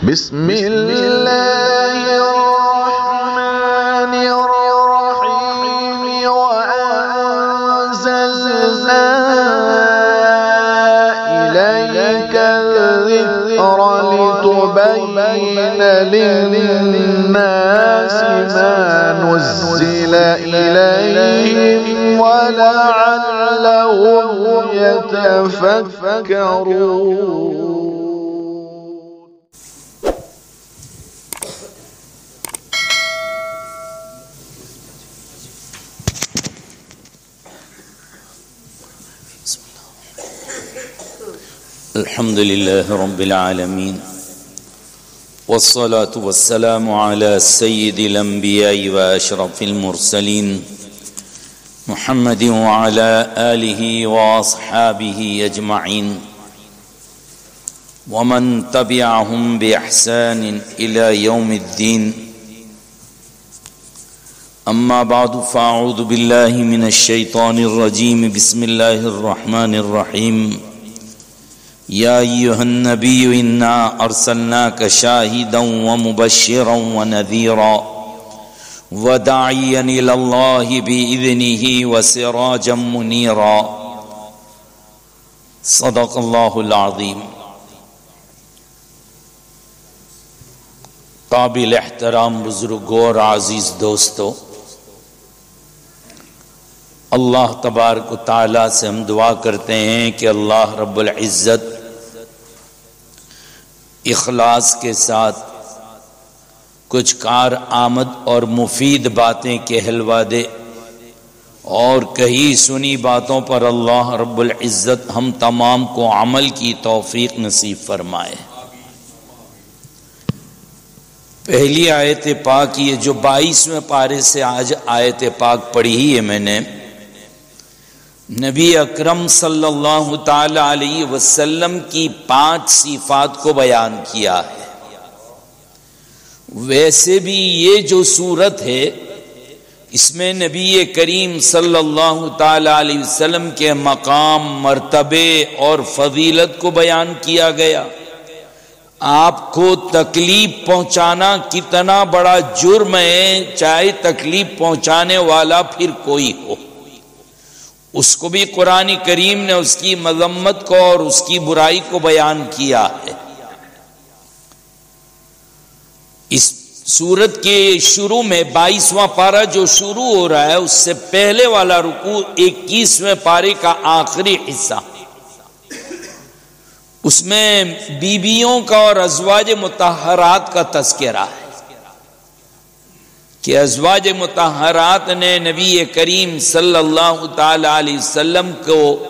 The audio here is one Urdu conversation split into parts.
بسم الله الرحمن الرحيم وأنزلنا إليك الذكر لتبين للناس ما نزل إليهم ولعلهم يتفكرون. الحمد لله رب العالمين والصلاة والسلام على سيد الأنبياء وأشرف المرسلين محمد وعلى آله وأصحابه أجمعين ومن تبعهم بإحسان إلى يوم الدين. أما بعد فأعوذ بالله من الشيطان الرجيم. بسم الله الرحمن الرحيم. يا أيها النبي إنا أرسلناك شاهدا ومبشرا ونذيرا وداعيا إلى الله بإذنه وسراجا منيرا. صدق الله العظيم. قابل احترام بزرگوں اور عزیز دوستو، اللہ تبارک و تعالیٰ سے ہم دعا کرتے ہیں کہ اللہ رب العزت اخلاص کے ساتھ کچھ کارآمد اور مفید باتیں کہلوا دے، اور کہی سنی باتوں پر اللہ رب العزت ہم تمام کو عمل کی توفیق نصیب فرمائے۔ پہلی آیت پاک یہ جو 22ویں پارے سے آج آیت پاک پڑھی ہے میں نے، نبی اکرم صلی اللہ تعالی علیہ وسلم کی 5 صفات کو بیان کیا ہے۔ ویسے بھی یہ جو سورت ہے اس میں نبی کریم صلی اللہ تعالی علیہ وسلم کے مقام، مرتبے اور فضیلت کو بیان کیا گیا۔ آپ کو تکلیف پہنچانا کتنا بڑا جرم ہے، چاہے تکلیف پہنچانے والا پھر کوئی ہو، اس کو بھی قرآن کریم نے اس کی مذمت کو اور اس کی برائی کو بیان کیا ہے۔ اس سورت کے شروع میں 22واں پارہ جو شروع ہو رہا ہے اس سے پہلے والا رکوع 21ویں پارے کا آخری حصہ، اس میں بیویوں کا اور ازواج مطہرات کا تذکرہ ہے کہ ازواج مطہرات نے نبی کریم صلی اللہ تعالی علیہ وسلم کو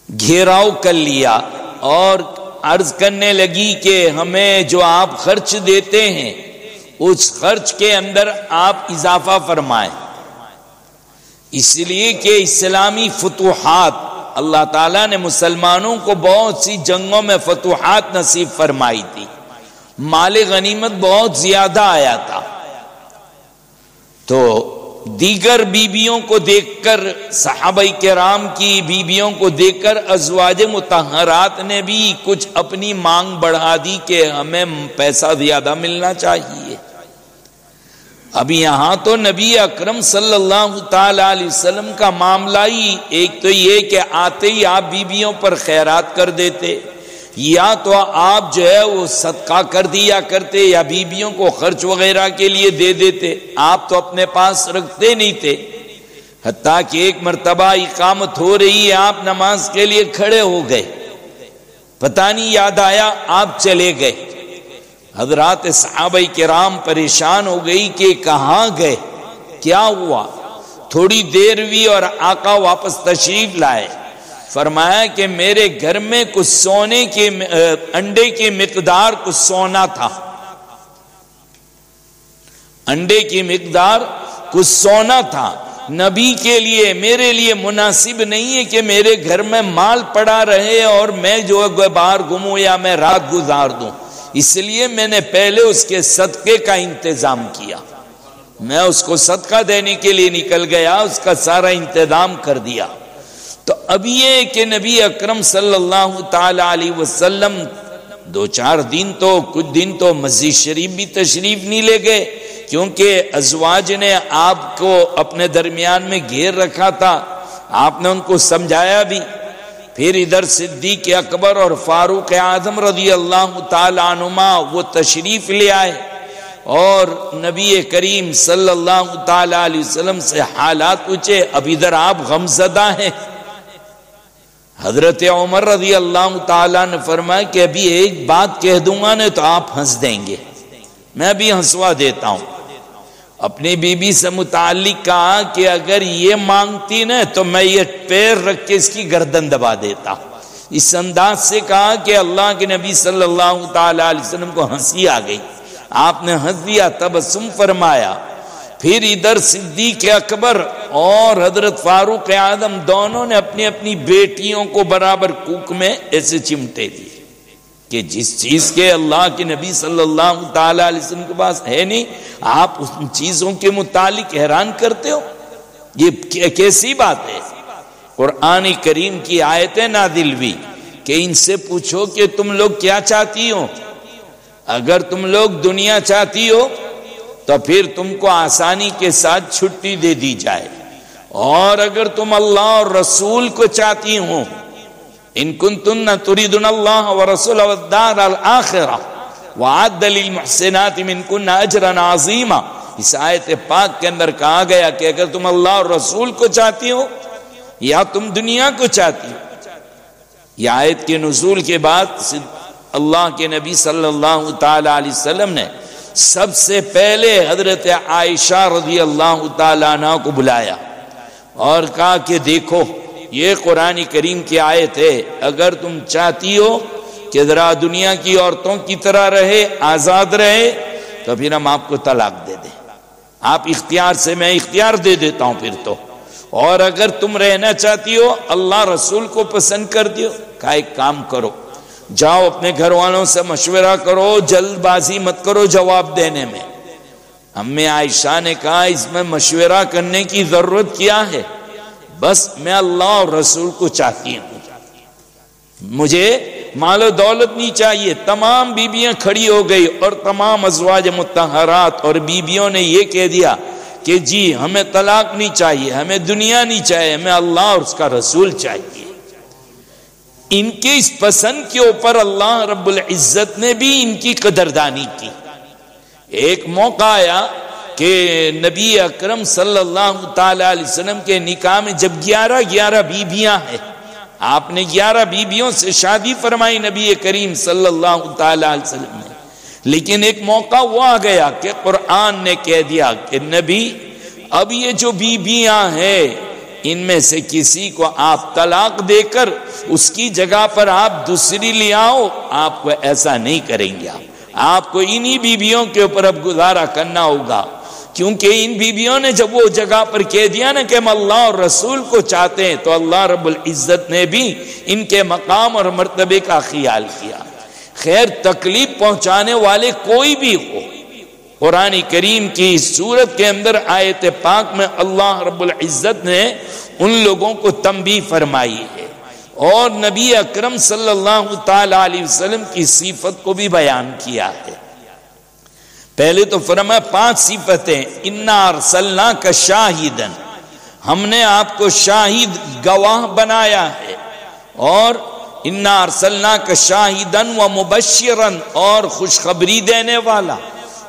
گھیراؤ کر لیا اور عرض کرنے لگی کہ ہمیں جو آپ خرچ دیتے ہیں اس خرچ کے اندر آپ اضافہ فرمائیں، اس لیے کہ اسلامی فتوحات اللہ تعالیٰ نے مسلمانوں کو بہت سی جنگوں میں فتوحات نصیب فرمائی تھی، مال غنیمت بہت زیادہ آیا تھا، تو دیگر بیویوں کو دیکھ کر، صحابہ کرام کی بیویوں کو دیکھ کر ازواج مطہرات نے بھی کچھ اپنی مانگ بڑھا دی کہ ہمیں پیسہ زیادہ ملنا چاہیے۔ اب یہاں تو نبی اکرم صلی اللہ تعالی علیہ وسلم کا معاملہ ہی ایک تو یہ کہ آتے ہی آپ بیویوں پر خیرات کر دیتے، یا تو آپ جو ہے وہ صدقہ کر دیا کرتے یا بیویوں کو خرچ وغیرہ کے لیے دے دیتے، آپ تو اپنے پاس رکھتے نہیں تھے۔ حتیٰ کہ ایک مرتبہ اقامت ہو رہی ہے، آپ نماز کے لیے کھڑے ہو گئے، پتہ نہیں یاد آیا آپ چلے گئے۔ حضرات صحابہ کرام پریشان ہو گئی کہ کہاں گئے، کیا ہوا؟ تھوڑی دیر ہوئی اور آقا واپس تشریف لائے، فرمایا کہ میرے گھر میں کچھ سونے کے انڈے کی مقدار کچھ سونا تھا، انڈے کی مقدار کچھ سونا تھا، نبی کے لیے میرے لیے مناسب نہیں ہے کہ میرے گھر میں مال پڑا رہے اور میں جو باہر گھوموں یا میں رات گزار دوں، اس لیے میں نے پہلے اس کے صدقے کا انتظام کیا، میں اس کو صدقہ دینے کے لیے نکل گیا، اس کا سارا انتظام کر دیا۔ تو اب یہ کہ نبی اکرم صلی اللہ تعالی علیہ وسلم دو چار دن تو کچھ دن تو مسجد شریف بھی تشریف نہیں لے گئے، کیونکہ ازواج نے آپ کو اپنے درمیان میں گھیر رکھا تھا، آپ نے ان کو سمجھایا بھی۔ پھر ادھر صدیق اکبر اور فاروق اعظم رضی اللہ تعالی عنہما وہ تشریف لے آئے، اور نبی کریم صلی اللہ تعالی علیہ وسلم سے حالات پوچھے۔ اب ادھر آپ غمزدہ ہیں۔ حضرت عمر رضی اللہ تعالیٰ نے فرمایا کہ ابھی ایک بات کہہ دوں گا نا تو آپ ہنس دیں گے، میں ابھی ہنسوا دیتا ہوں۔ اپنی بیوی سے متعلق کہا کہ اگر یہ مانگتی نا تو میں یہ پیر رکھ کے اس کی گردن دبا دیتا۔ اس انداز سے کہا کہ اللہ کے نبی صلی اللہ تعالی علیہ وسلم کو ہنسی آ گئی، آپ نے ہنس دیا، تبسم فرمایا۔ پھر ادھر صدیق اکبر اور حضرت فاروق اعظم دونوں نے اپنی اپنی بیٹیوں کو برابر کوک میں ایسے چمٹے دیے کہ جس چیز کے اللہ کے نبی صلی اللہ تعالی علیہ وسلم کے پاس ہے نہیں، آپ ان چیزوں کے متعلق حیران کرتے ہو، یہ کیسی بات ہے؟ قرآن کریم کی آیتیں نازل ہوئی کہ ان سے پوچھو کہ تم لوگ کیا چاہتی ہو، اگر تم لوگ دنیا چاہتی ہو تو پھر تم کو آسانی کے ساتھ چھٹی دے دی جائے، اور اگر تم اللہ اور رسول کو چاہتی ہو، ان کنتن تریدن اللہ ورسولہ والدار الآخرہ وعد للمحسنات منکن اجرا عظیما، اس آیت پاک کے اندر کہا گیا کہ اگر تم اللہ اور رسول کو چاہتی ہو یا تم دنیا کو چاہتی ہو۔ یہ آیت کے نزول کے بعد اللہ کے نبی صلی اللہ تعالی علیہ وسلم نے سب سے پہلے حضرت عائشہ رضی اللہ تعالیٰ عنہ کو بلایا اور کہا کہ دیکھو یہ قرآن کریم کی آیت ہے، اگر تم چاہتی ہو کہ ذرا دنیا کی عورتوں کی طرح رہے، آزاد رہے، تو پھر ہم آپ کو طلاق دے دیں، آپ اختیار سے، میں اختیار دے دیتا ہوں پھر تو، اور اگر تم رہنا چاہتی ہو اللہ رسول کو پسند کر دیو، کہا ایک کام کرو، جاؤ اپنے گھر والوں سے مشورہ کرو، جلد بازی مت کرو جواب دینے میں۔ امی عائشہ نے کہا اس میں مشورہ کرنے کی ضرورت کیا ہے، بس میں اللہ اور رسول کو چاہتی ہوں، مجھے مال و دولت نہیں چاہیے۔ تمام بیویاں کھڑی ہو گئی اور تمام ازواج مطہرات اور بیویوں نے یہ کہہ دیا کہ جی ہمیں طلاق نہیں چاہیے، ہمیں دنیا نہیں چاہیے، ہمیں اللہ اور اس کا رسول چاہیے۔ ان کے اس پسند کے اوپر اللہ رب العزت نے بھی ان کی قدردانی کی۔ ایک موقع آیا کہ نبی اکرم صلی اللہ تعالی علیہ وسلم کے نکاح میں جب 11 بیویاں ہیں، آپ نے 11 بیویوں سے شادی فرمائی نبی کریم صلی اللہ تعالی علیہ وسلم نے، لیکن ایک موقع وہ آ گیا کہ قرآن نے کہہ دیا کہ نبی اب یہ جو بیویاں ہیں ان میں سے کسی کو آپ طلاق دے کر اس کی جگہ پر آپ دوسری لے آؤ، آپ کو ایسا نہیں کریں گے، آپ کو انہی بیویوں کے اوپر اب گزارا کرنا ہوگا، کیونکہ ان بیویوں نے جب وہ جگہ پر کہہ دیا نا کہ ہم اللہ اور رسول کو چاہتے ہیں، تو اللہ رب العزت نے بھی ان کے مقام اور مرتبے کا خیال کیا۔ خیر تکلیف پہنچانے والے کوئی بھی ہو، قرآن کریم کی سورت کے اندر آیت پاک میں اللہ رب العزت نے ان لوگوں کو تنبیہ فرمائی ہے، اور نبی اکرم صلی اللہ تعالی علیہ وسلم کی صفت کو بھی بیان کیا ہے۔ پہلے تو فرمایا 5 صفتیں، انا ارسلناک شاہدا، ہم نے آپ کو شاہد گواہ بنایا ہے، اور انا ارسلناک شاہدا ومبشرا، اور خوشخبری دینے والا،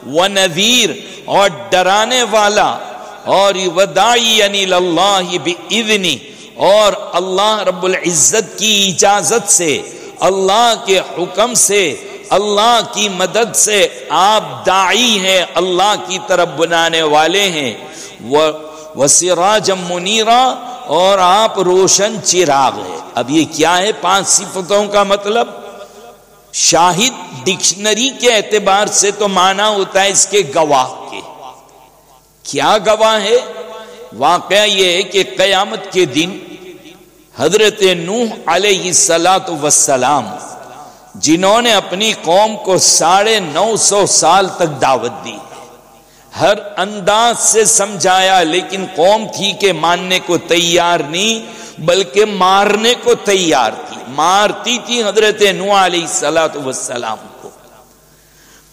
ونذیر، اور ڈرانے والا، اور وداعیا الی اللہ باذنہ، اور اللہ رب العزت کی اجازت سے، اللہ کے حکم سے، اللہ کی مدد سے آپ داعی ہیں، اللہ کی طرف بلانے والے ہیں، وسراجا منیرا، اور آپ روشن چراغ ہیں۔ اب یہ کیا ہے 5 صفتوں کا مطلب؟ شاہد ڈکشنری کے اعتبار سے تو معنی ہوتا ہے اس کے گواہ کے۔ کیا گواہ ہے؟ واقعہ یہ ہے کہ قیامت کے دن حضرت نوح علیہ السلام جنہوں نے اپنی قوم کو 950 سال تک دعوت دی، ہر انداز سے سمجھایا، لیکن قوم تھی کہ ماننے کو تیار نہیں بلکہ مارنے کو تیار تھی۔ مارتی تھی حضرت نوح علیہ السلام کو۔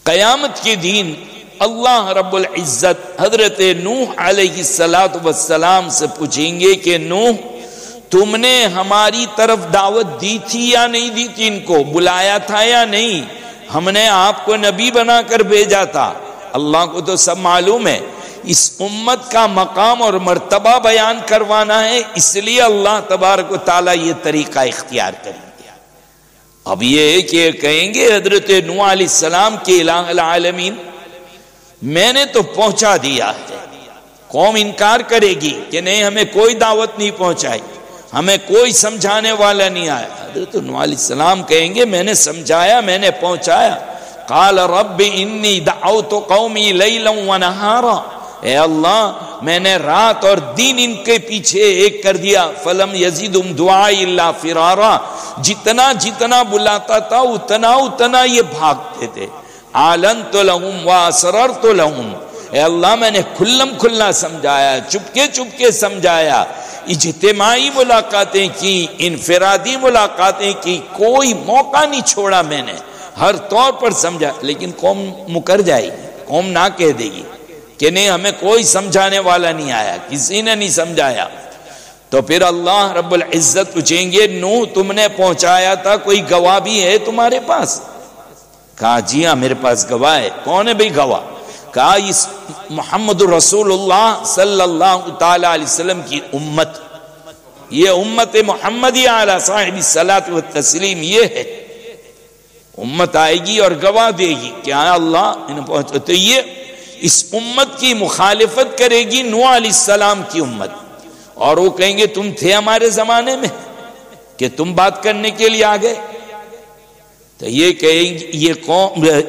قیامت کے دن اللہ رب العزت حضرت نوح علیہ السلام سے پوچھیں گے کہ نوح تم نے ہماری طرف دعوت دی تھی یا نہیں دی تھی، ان کو بلایا تھا یا نہیں، ہم نے آپ کو نبی بنا کر بھیجا تھا۔ اللہ کو تو سب معلوم ہے، اس امت کا مقام اور مرتبہ بیان کروانا ہے، اس لیے اللہ تبارک و تعالیٰ یہ طریقہ اختیار کریں گے۔ اب یہ کہ کہیں گے حضرت نوح علیہ السلام کے الہ العالمین میں نے تو پہنچا دیا ہے، قوم انکار کرے گی کہ نہیں ہمیں کوئی دعوت نہیں پہنچائی، ہمیں کوئی سمجھانے والا نہیں آیا۔ حضرت نوح علیہ السلام کہیں گے میں نے سمجھایا، میں نے پہنچایا۔ قال رب انی دعوت قومی لیلا ونہارا، اے اللہ میں نے رات اور دن ان کے پیچھے ایک کر دیا، فلم یزیدہم دعائی الا فرارا، جتنا جتنا بلاتا تھا اتنا اتنا یہ بھاگتے تھے۔ اعلنت لہم واسررت لہم، اے اللہ میں نے کھلم کھلا سمجھایا، چپکے چپکے سمجھایا، اجتماعی ملاقاتیں کی، انفرادی ملاقاتیں کی، کوئی موقع نہیں چھوڑا، میں نے ہر طور پر سمجھا، لیکن قوم مکر جائے گی، قوم نہ کہہ دے گی کہ نہیں ہمیں کوئی سمجھانے والا نہیں آیا، کسی نے نہیں سمجھایا۔ تو پھر اللہ رب العزت پوچھیں گے نوح تم نے پہنچایا تھا، کوئی گواہ بھی ہے تمہارے پاس؟ کہا جی ہاں میرے پاس گواہ ہے۔ کون ہے بھئی گواہ؟ کہا اس محمد رسول اللہ صلی اللہ تعالی علیہ وسلم کی امت، یہ امت محمدیہ علی صاحب الصلاۃ والتسلیم، یہ ہے امت آئے گی اور گواہ دے گی کہ اللہ انہیں پہنچا۔ تو یہ اس امت کی مخالفت کرے گی نوح علیہ السلام کی امت، اور وہ کہیں گے تم تھے ہمارے زمانے میں کہ تم بات کرنے کے لیے آ گئے؟ تو یہ کہیں گے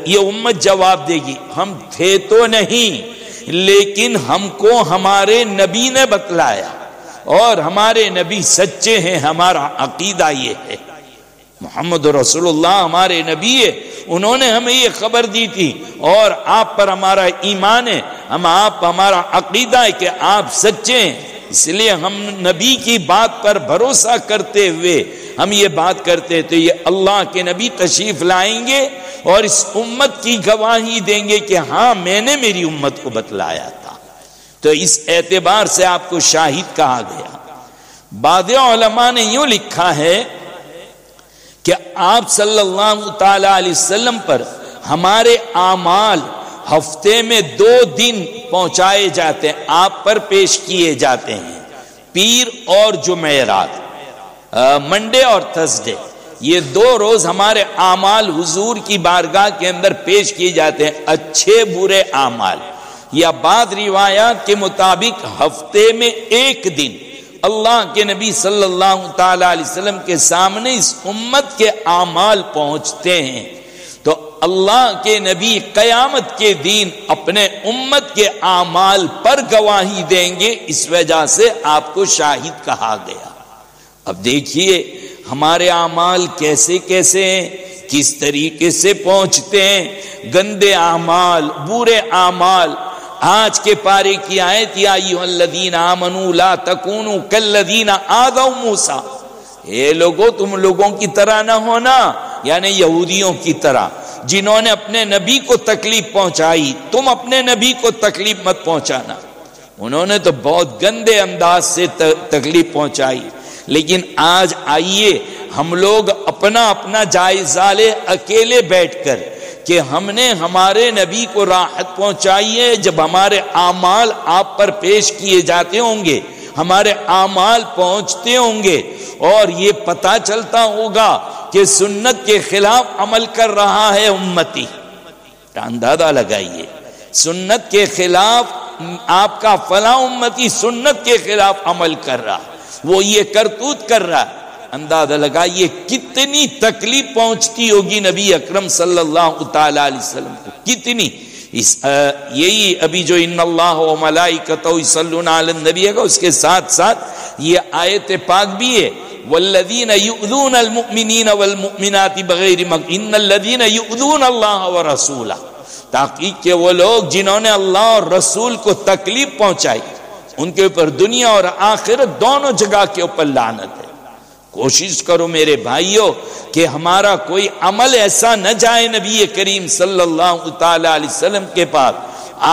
یہ امت جواب دے گی ہم تھے تو نہیں، لیکن ہم کو ہمارے نبی نے بتلایا، اور ہمارے نبی سچے ہیں، ہمارا عقیدہ یہ ہے، محمد رسول اللہ ہمارے نبی ہے، انہوں نے ہمیں یہ خبر دی تھی، اور آپ پر ہمارا ایمان ہے، ہمارا عقیدہ ہے کہ آپ سچے ہیں، اس لیے ہم نبی کی بات پر بھروسہ کرتے ہوئے ہم یہ بات کرتے تو یہ اللہ کے نبی تشریف لائیں گے اور اس امت کی گواہی دیں گے کہ ہاں میں نے میری امت کو بتلایا تھا۔ تو اس اعتبار سے آپ کو شاہد کہا گیا۔ بعض علماء نے یوں لکھا ہے کہ آپ صلی اللہ تعالی علیہ وسلم پر ہمارے اعمال ہفتے میں 2 دن پہنچائے جاتے ہیں، آپ پر پیش کیے جاتے ہیں، پیر اور جمعرات، منڈے اور تھرسڈے، یہ 2 روز ہمارے اعمال حضور کی بارگاہ کے اندر پیش کیے جاتے ہیں، اچھے برے اعمال، یا بعض روایات کے مطابق ہفتے میں 1 دن اللہ کے نبی صلی اللہ تعالی علیہ وسلم کے سامنے اس امت کے اعمال پہنچتے ہیں۔ تو اللہ کے نبی قیامت کے دن اپنے امت کے اعمال پر گواہی دیں گے، اس وجہ سے آپ کو شاہد کہا گیا۔ اب دیکھیے ہمارے اعمال کیسے کیسے ہیں، کس طریقے سے پہنچتے ہیں، گندے اعمال، برے اعمال۔ آج کے پارے کی آیت یا ایھا الذین آمنوا لا تکونوا کالذین آذوا موسیٰ، اے لوگو تم لوگوں کی طرح نہ ہونا، یعنی یہودیوں کی طرح جنہوں نے اپنے نبی کو تکلیف پہنچائی، تم اپنے نبی کو تکلیف مت پہنچانا۔ انہوں نے تو بہت گندے انداز سے تکلیف پہنچائی، لیکن آج آئیے ہم لوگ اپنا اپنا جائزہ لیں اکیلے بیٹھ کر کہ ہم نے ہمارے نبی کو راحت پہنچائی ہے۔ جب ہمارے اعمال آپ پر پیش کیے جاتے ہوں گے، ہمارے اعمال پہنچتے ہوں گے، اور یہ پتہ چلتا ہوگا کہ سنت کے خلاف عمل کر رہا ہے امتی، اندازہ لگائیے سنت کے خلاف آپ کا فلاں امتی سنت کے خلاف عمل کر رہا، وہ یہ کرتوت کر رہا، اندازہ لگائیے کتنی تکلیف پہنچتی ہوگی نبی اکرم صلی اللہ تعالی علیہ وسلم کو، کتنی۔ یہی ابھی جو ان اللہ و ملائکتہ یصلون علی النبی ہے اس کے ساتھ ساتھ یہ آیت پاک بھی ہے، والذین یؤذون المؤمنین والمؤمنات بغیر ان الذین یؤذون اللہ ورسولہ، تحقیق کہ وہ لوگ جنہوں نے اللہ اور رسول کو تکلیف پہنچائی ان کے اوپر دنیا اور آخرت دونوں جگہ کے اوپر لعنت ہے۔ کوشش کرو میرے بھائیوں کہ ہمارا کوئی عمل ایسا نہ جائے نبی کریم صلی اللہ تعالی علیہ وسلم کے پاس،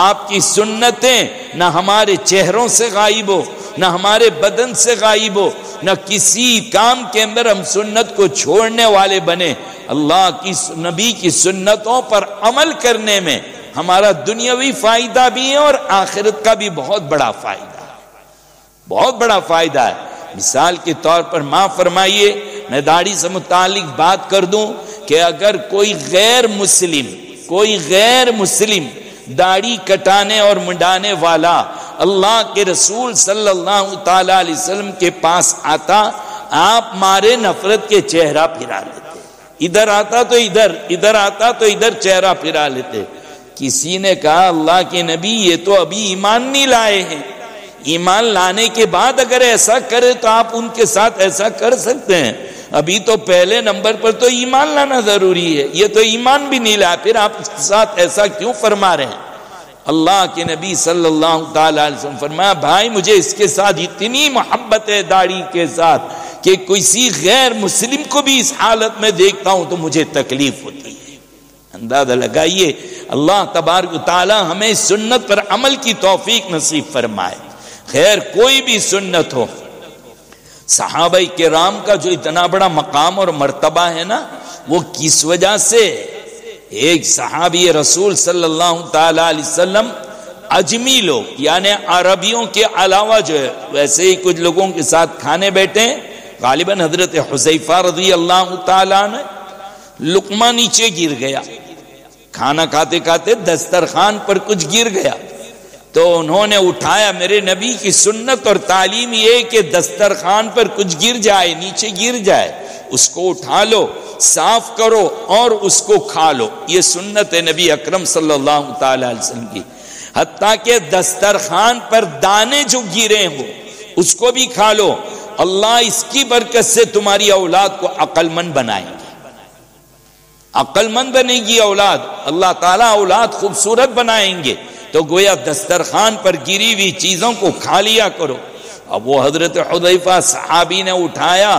آپ کی سنتیں نہ ہمارے چہروں سے غائب ہو، نہ ہمارے بدن سے غائب ہو، نہ کسی کام کے اندر ہم سنت کو چھوڑنے والے بنے۔ اللہ کی نبی کی سنتوں پر عمل کرنے میں ہمارا دنیاوی فائدہ بھی ہے اور آخرت کا بھی بہت بڑا فائدہ ہے، بہت بڑا فائدہ ہے۔ مثال کے طور پر معاف فرمائیے میں داڑھی سے متعلق بات کر دوں کہ اگر کوئی غیر مسلم داڑھی کٹانے اور منڈانے والا اللہ کے رسول صلی اللہ تعالی علیہ وسلم کے پاس آتا، آپ مارے نفرت کے چہرہ پھرا لیتے، ادھر آتا تو ادھر آتا تو ادھر چہرہ پھرا لیتے۔ کسی نے کہا اللہ کے نبی یہ تو ابھی ایمان نہیں لائے ہیں، ایمان لانے کے بعد اگر ایسا کرے تو آپ ان کے ساتھ ایسا کر سکتے ہیں، ابھی تو پہلے نمبر پر تو ایمان لانا ضروری ہے، یہ تو ایمان بھی نہیں لایا، پھر آپ اس کے ساتھ ایسا کیوں فرما رہے ہیں؟ اللہ کے نبی صلی اللہ تعالی علیہ وسلم فرمایا بھائی مجھے اس کے ساتھ اتنی محبت ہے داڑھی کے ساتھ کہ کسی غیر مسلم کو بھی اس حالت میں دیکھتا ہوں تو مجھے تکلیف ہوتی ہے۔ اندازہ لگائیے اللہ تبارک و تعالی ہمیں سنت پر عمل کی توفیق نصیب فرمائے۔ خیر کوئی بھی سنت ہو، صحابہ کرام کا جو اتنا بڑا مقام اور مرتبہ ہے نا، وہ کس وجہ سے؟ ایک صحابی رسول صلی اللہ تعالی علیہ وسلم اجمی لوگ یعنی عربیوں کے علاوہ جو ہے ویسے ہی کچھ لوگوں کے ساتھ کھانے بیٹھے، غالباً حضرت حذیفہ رضی اللہ تعالیٰ عنہ، لقمہ نیچے گر گیا، کھانا کھاتے کھاتے دسترخوان پر کچھ گر گیا تو انہوں نے اٹھایا۔ میرے نبی کی سنت اور تعلیم یہ کہ دسترخوان پر کچھ گر جائے، نیچے گر جائے، اس کو اٹھا لو، صاف کرو اور اس کو کھا لو، یہ سنت ہے نبی اکرم صلی اللہ تعالی علیہ وسلم کی۔ حتیٰ کہ دسترخوان پر دانے جو گرے ہو اس کو بھی کھا لو، اللہ اس کی برکت سے تمہاری اولاد کو عقل مند بنائیں گے، عقل مند بنے گی اولاد، اللہ تعالیٰ اولاد خوبصورت بنائیں گے۔ تو گویا دسترخوان پر گری ہوئی چیزوں کو کھا لیا کرو۔ اب وہ حضرت حذیفہ صحابی نے اٹھایا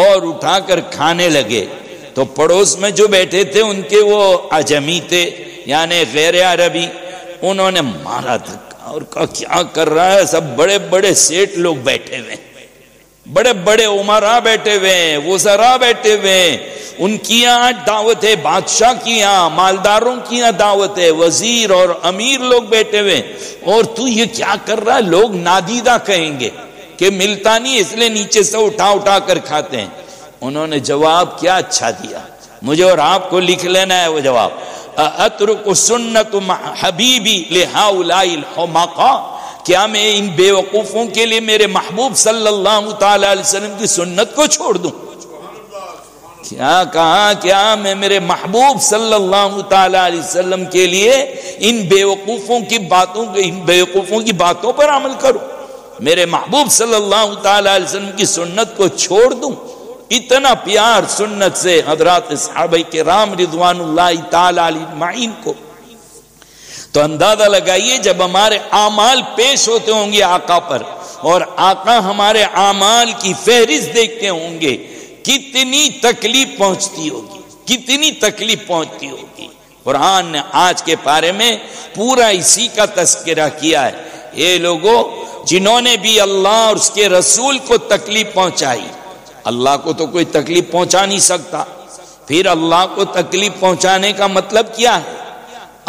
اور اٹھا کر کھانے لگے تو پڑوس میں جو بیٹھے تھے ان کے وہ عجمی تھے یعنی غیر عربی، انہوں نے مارا دھکا اور کہا کیا کر رہا ہے؟ سب بڑے بڑے سیٹ لوگ بیٹھے ہوئے، بڑے بڑے عمراء بیٹھے ہوئے ہیں، وزراء بیٹھے ہوئے ہیں، ان کی یہاں دعوت ہے، بادشاہ کی یہاں، مالداروں کی یہاں دعوت ہے، وزیر اور امیر لوگ بیٹھے ہوئے، اور تو یہ کیا کر رہا ہے؟ لوگ نادیدہ کہیں گے کہ ملتا نہیں اس لیے نیچے سے اٹھا اٹھا کر کھاتے ہیں۔ انہوں نے جواب کیا اچھا دیا، مجھے اور آپ کو لکھ لینا ہے وہ جواب، اترک سنت حبیبی لہؤلاء الحمقاء، کیا میں ان بے وقوفوں کے لیے میرے محبوب صلی اللہ تعالی علیہ وسلم کی سنت کو چھوڑ دوں؟ کیا کہا؟ کیا میں میرے محبوب صلی اللہ تعالی علیہ وسلم کے لیے ان بے وقوفوں کی باتوں پر عمل کروں؟ میرے محبوب صلی اللہ تعالی علیہ وسلم کی سنت کو چھوڑ دوں؟ اتنا پیار سنت سے حضرات صحابہ کرام رضوان اللہ تعالی علیہ اجمعین کو۔ تو اندازہ لگائیے جب ہمارے اعمال پیش ہوتے ہوں گے آقا پر اور آقا ہمارے اعمال کی فہرست دیکھتے ہوں گے، کتنی تکلیف پہنچتی ہوگی، کتنی تکلیف پہنچتی ہوگی۔ قرآن نے آج کے پارے میں پورا اسی کا تذکرہ کیا ہے۔ یہ لوگوں جنہوں نے بھی اللہ اور اس کے رسول کو تکلیف پہنچائی، اللہ کو تو کوئی تکلیف پہنچا نہیں سکتا، پھر اللہ کو تکلیف پہنچانے کا مطلب کیا ہے؟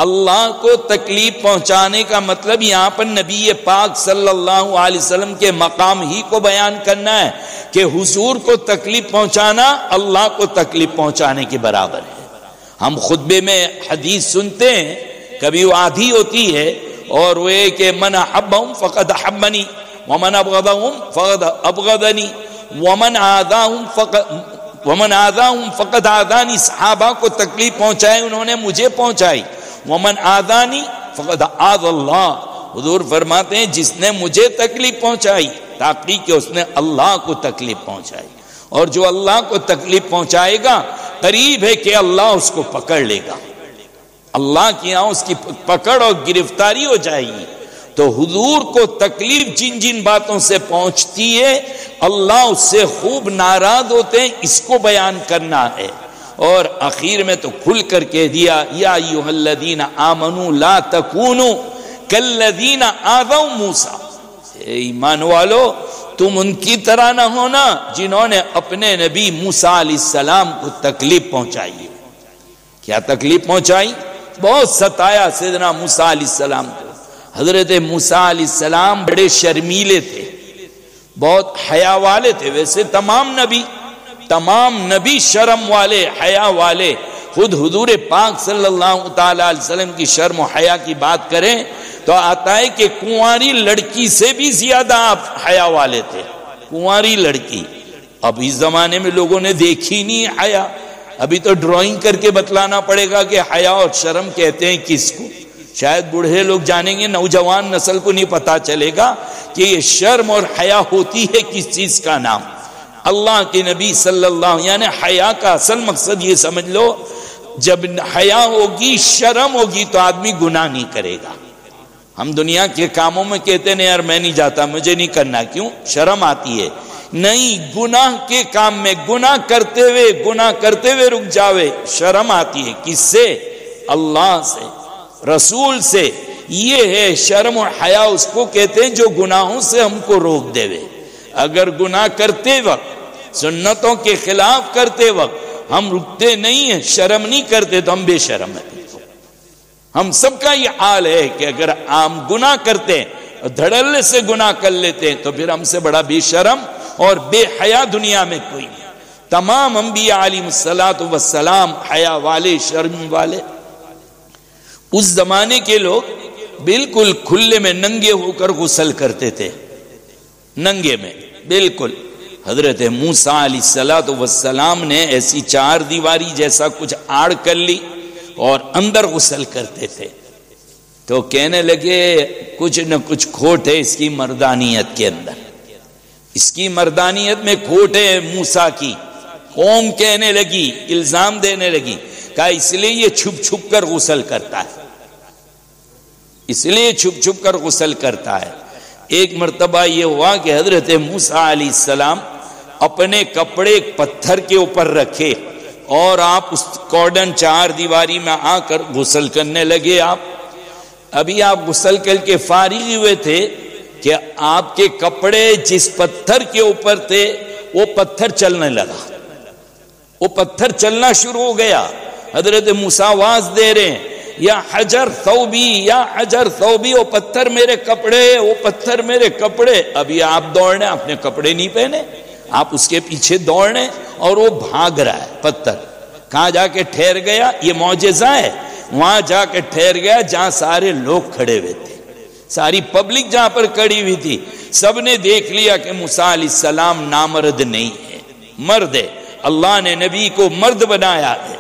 اللہ کو تکلیف پہنچانے کا مطلب یہاں پر نبی پاک صلی اللہ علیہ وسلم کے مقام ہی کو بیان کرنا ہے کہ حضور کو تکلیف پہنچانا اللہ کو تکلیف پہنچانے کے برابر ہے۔ ہم خطبے میں حدیث سنتے ہیں، کبھی وہ آدھی ہوتی ہے اور وہ کہ من احبہم فقد احبنی ومن ابغضہم فقد ابغضنی ومن آذاہم فقد آذانی، صحابہ کو تکلیف پہنچائے انہوں نے مجھے پہنچائی، ومن آذانی فقد آذ اللہ، حضور فرماتے ہیں جس نے مجھے تکلیف پہنچائی تحقیق کہ اس نے اللہ کو تکلیف پہنچائی، اور جو اللہ کو تکلیف پہنچائے گا قریب ہے کہ اللہ اس کو پکڑ لے گا، اللہ کی یہاں اس کی پکڑ اور گرفتاری ہو جائے گی۔ تو حضور کو تکلیف جن جن باتوں سے پہنچتی ہے اللہ اس سے خوب ناراض ہوتے ہیں، اس کو بیان کرنا ہے۔ اور آخر میں تو کھل کر کہہ دیا یا ایھا الذین آمنوا لا تکونوا کالذین آذوا موسیٰ، اے ایمان والو تم ان کی طرح نہ ہونا جنہوں نے اپنے نبی موسیٰ علیہ السلام کو تکلیف پہنچائی۔ کیا تکلیف پہنچائی؟ بہت ستایا سیدنا موسیٰ علیہ السلام کو۔ حضرت موسیٰ علیہ السلام بڑے شرمیلے تھے، بہت حیا والے تھے۔ ویسے تمام نبی شرم والے، حیا والے۔ خود حضور پاک صلی اللہ تعالی علیہ وسلم کی شرم و حیا کی بات کریں تو آتا ہے کہ کنواری لڑکی سے بھی زیادہ آپ حیا والے تھے۔ کنواری لڑکی، اب اس زمانے میں لوگوں نے دیکھی نہیں حیا، ابھی تو ڈرائنگ کر کے بتلانا پڑے گا کہ حیا اور شرم کہتے ہیں کس کو۔ شاید بوڑھے لوگ جانیں گے، نوجوان نسل کو نہیں پتا چلے گا کہ یہ شرم اور حیا ہوتی ہے کس چیز کا نام۔ اللہ کے نبی صلی اللہ، یعنی حیا کا اصل مقصد یہ سمجھ لو، جب حیا ہوگی شرم ہوگی تو آدمی گناہ نہیں کرے گا۔ ہم دنیا کے کاموں میں کہتے ہیں یار میں نہیں جاتا، مجھے نہیں کرنا، کیوں؟ شرم آتی ہے۔ نہیں، گناہ کے کام میں گناہ کرتے ہوئے رک جاوے، شرم آتی ہے۔ کس سے؟ اللہ سے، رسول سے۔ یہ ہے شرم اور حیا، اس کو کہتے ہیں جو گناہوں سے ہم کو روک دے وے۔ اگر گناہ کرتے وقت، سنتوں کے خلاف کرتے وقت ہم رکتے نہیں ہیں، شرم نہیں کرتے تو ہم بے شرم ہیں۔ ہم سب کا یہ حال ہے کہ اگر ہم گناہ کرتے ہیں، دھڑلے سے گناہ کر لیتے ہیں تو پھر ہم سے بڑا بے شرم اور بے حیا دنیا میں کوئی نہیں۔ تمام انبیاء علیہ السلام حیا والے، شرم والے۔ اس زمانے کے لوگ بالکل کھلے میں ننگے ہو کر غسل کرتے تھے، ننگے میں بالکل۔ حضرت موسیٰ علیہ السلام نے ایسی چار دیواری جیسا کچھ آڑ کر لی اور اندر غسل کرتے تھے، تو کہنے لگے کچھ نہ کچھ کھوٹ ہے اس کی مردانیت کے اندر، اس کی مردانیت میں کھوٹ ہے موسیٰ کی۔ قوم کہنے لگی، الزام دینے لگی، کہا اس لیے یہ چھپ چھپ کر غسل کرتا ہے، اس لیے چھپ چھپ کر غسل کرتا ہے۔ ایک مرتبہ یہ ہوا کہ حضرت موسیٰ علیہ السلام اپنے کپڑے ایک پتھر کے اوپر رکھے اور آپ اس کارڈن چار دیواری میں آ کر غسل کرنے لگے۔ ابھی آپ غسل کر کے فارغ ہوئے تھے کہ آپ کے کپڑے جس پتھر کے اوپر تھے وہ پتھر چلنے لگا، وہ پتھر چلنا شروع ہو گیا۔ حضرت موسیٰ آواز دے رہے ہیں یا حجر ثوبی، یا حجر ثوبی، وہ پتھر میرے کپڑے، وہ پتھر میرے کپڑے۔ ابھی آپ دوڑنے، اپنے کپڑے نہیں پہنے، آپ اس کے پیچھے دوڑنے اور وہ بھاگ رہا ہے پتھر۔ کہاں جا کے ٹھہر گیا؟ یہ معجزہ ہے۔ وہاں جا کے ٹھہر گیا جہاں سارے لوگ کھڑے ہوئے تھے، ساری پبلک جہاں پر کھڑی ہوئی تھی، سب نے دیکھ لیا کہ موسیٰ علیہ السلام نامرد نہیں ہے، مرد ہے۔ اللہ نے نبی کو مرد بنایا ہے۔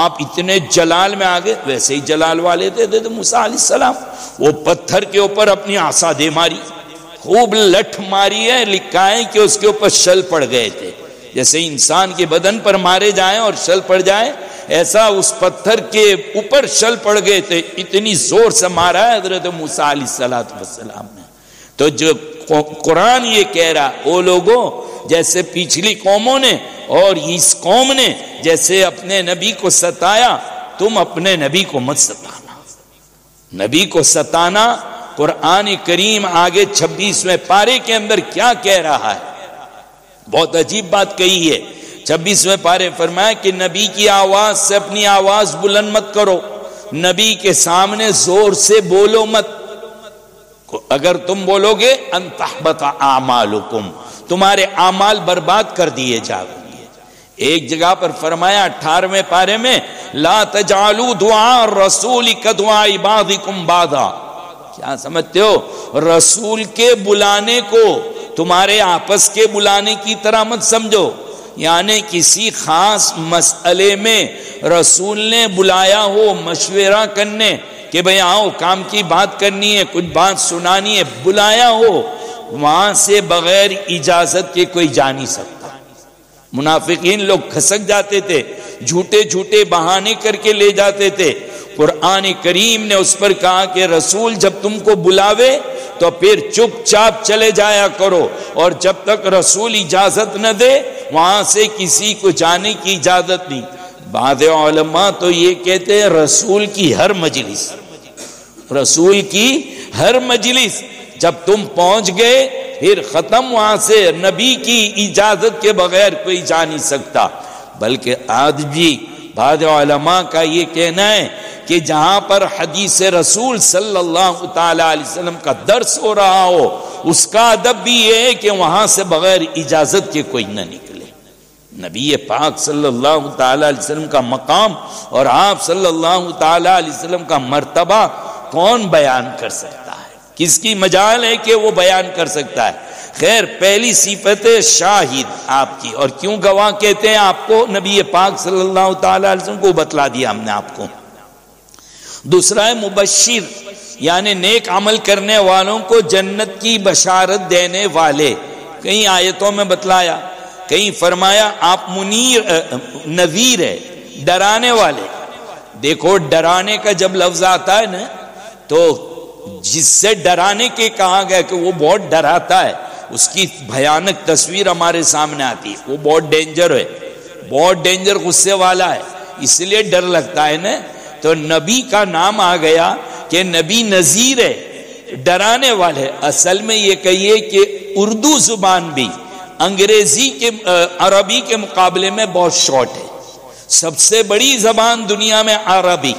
آپ اتنے جلال میں آگے، ویسے ہی جلال والے تھے تو موسیٰ علیہ السلام، وہ پتھر کے اوپر اپنی عصا دے ماری، خوب لٹھ ماری ہے۔ لکھا ہے کہ اس کے اوپر شل پڑ گئے تھے، جیسے انسان کے بدن پر مارے جائیں اور شل پڑ جائے، ایسا اس پتھر کے اوپر شل پڑ گئے تھے۔ اتنی زور سے مارا ہے حضرت موسیٰ علیہ السلام نے۔ تو جو قرآن یہ کہہ رہا، وہ لوگوں جیسے پچھلی قوموں نے اور اس قوم نے جیسے اپنے نبی کو ستایا، تم اپنے نبی کو مت ستانا۔ نبی کو ستانا، قرآن کریم آگے 26ویں پارے کے اندر کیا کہہ رہا ہے؟ بہت عجیب بات کہی ہے۔ 26ویں پارے فرمایا کہ نبی کی آواز سے اپنی آواز بلند مت کرو، نبی کے سامنے زور سے بولو مت، اگر تم بولو گے ان تحبط اعمالکم، تمہارے اعمال برباد کر دیے جاؤ گے۔ ایک جگہ پر فرمایا 18ویں پارے میں لا تجعلوا دعاء الرسول كدعاء بعضكم بعضا، کیا سمجھتے ہو؟ رسول کے بلانے کو تمہارے آپس کے بلانے کی طرح مت سمجھو، یعنی کسی خاص مسئلے میں رسول نے بلایا ہو مشورہ کرنے کہ بھئی آؤ کام کی بات کرنی ہے، کچھ بات سنانی ہے، بلایا ہو، وہاں سے بغیر اجازت کے کوئی جا نہیں سکتا۔ منافقین لوگ کھسک جاتے تھے، جھوٹے جھوٹے بہانے کر کے لے جاتے تھے۔ قرآن کریم نے اس پر کہا کہ رسول جب تم کو بلاوے تو پھر چپ چاپ چلے جایا کرو، اور جب تک رسول اجازت نہ دے وہاں سے کسی کو جانے کی اجازت نہیں۔ بعض علماء تو یہ کہتے ہیں رسول کی ہر مجلس، رسول کی ہر مجلس جب تم پہنچ گئے پھر ختم، وہاں سے نبی کی اجازت کے بغیر کوئی جا نہیں سکتا۔ بلکہ آج بھی بعض علماء کا یہ کہنا ہے کہ جہاں پر حدیث رسول صلی اللہ تعالی علیہ وسلم کا درس ہو رہا ہو، اس کا ادب بھی یہ ہے کہ وہاں سے بغیر اجازت کے کوئی نہ نکلے۔ نبی پاک صلی اللہ تعالی علیہ وسلم کا مقام اور آپ صلی اللہ تعالی علیہ وسلم کا مرتبہ کون بیان کر سکتا ہے؟ کس کی مجال ہے کہ وہ بیان کر سکتا ہے؟ خیر، پہلی صفت شاہد آپ کی، اور کیوں گواہ کہتے ہیں آپ کو؟ نبی پاک صلی اللہ تعالی علیہ وسلم کو بتلا دیا ہم نے آپ کو۔ دوسرا ہے مبشر، یعنی نیک عمل کرنے والوں کو جنت کی بشارت دینے والے۔ کئی آیتوں میں بتلایا، کہیں فرمایا آپ نذیر ہے، ڈرانے والے۔ دیکھو ڈرانے کا جب لفظ آتا ہے نا تو جس سے ڈرانے کے کہا گیا کہ وہ بہت ڈراتا ہے، اس کی بھیانک تصویر ہمارے سامنے آتی ہے، وہ بہت ڈینجر ہے، بہت ڈینجر غصے والا ہے، اس لیے ڈر لگتا ہے نا۔ تو نبی کا نام آ گیا کہ نبی نذیر ہے، ڈرانے والے۔ اصل میں یہ کہیے کہ اردو زبان بھی انگریزی کے عربی کے مقابلے میں بہت شارٹ ہے۔ سب سے بڑی زبان دنیا میں عربی،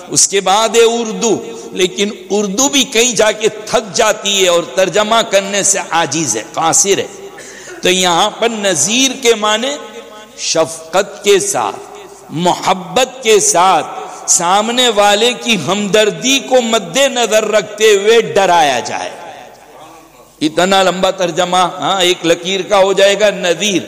اس کے بعد ہے اردو، لیکن اردو بھی کہیں جا کے تھک جاتی ہے اور ترجمہ کرنے سے عاجز ہے، قاصر ہے۔ تو یہاں پر نذیر کے معنی شفقت کے ساتھ، محبت کے ساتھ، سامنے والے کی ہمدردی کو مد نظر رکھتے ہوئے ڈرایا جائے۔ اتنا لمبا ترجمہ ہاں ایک لکیر کا ہو جائے گا، نذیر۔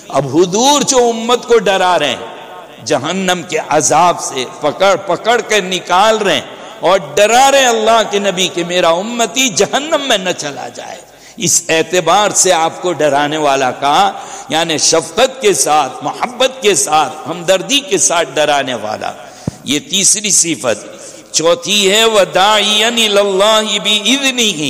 اب حضور جو امت کو ڈرا رہے ہیں جہنم کے عذاب سے، پکڑ پکڑ کے نکال رہے ہیں اور ڈرا رہے اللہ کے نبی کہ میرا امتی جہنم میں نہ چلا جائے۔ اس اعتبار سے آپ کو ڈرانے والا کہا، یعنی شفقت کے ساتھ، محبت کے ساتھ، ہمدردی کے ساتھ ڈرانے والا۔ یہ تیسری صفت۔ چوتھی ہے وَدَاعِيًا إِلَى اللَّهِ بِإِذْنِهِ،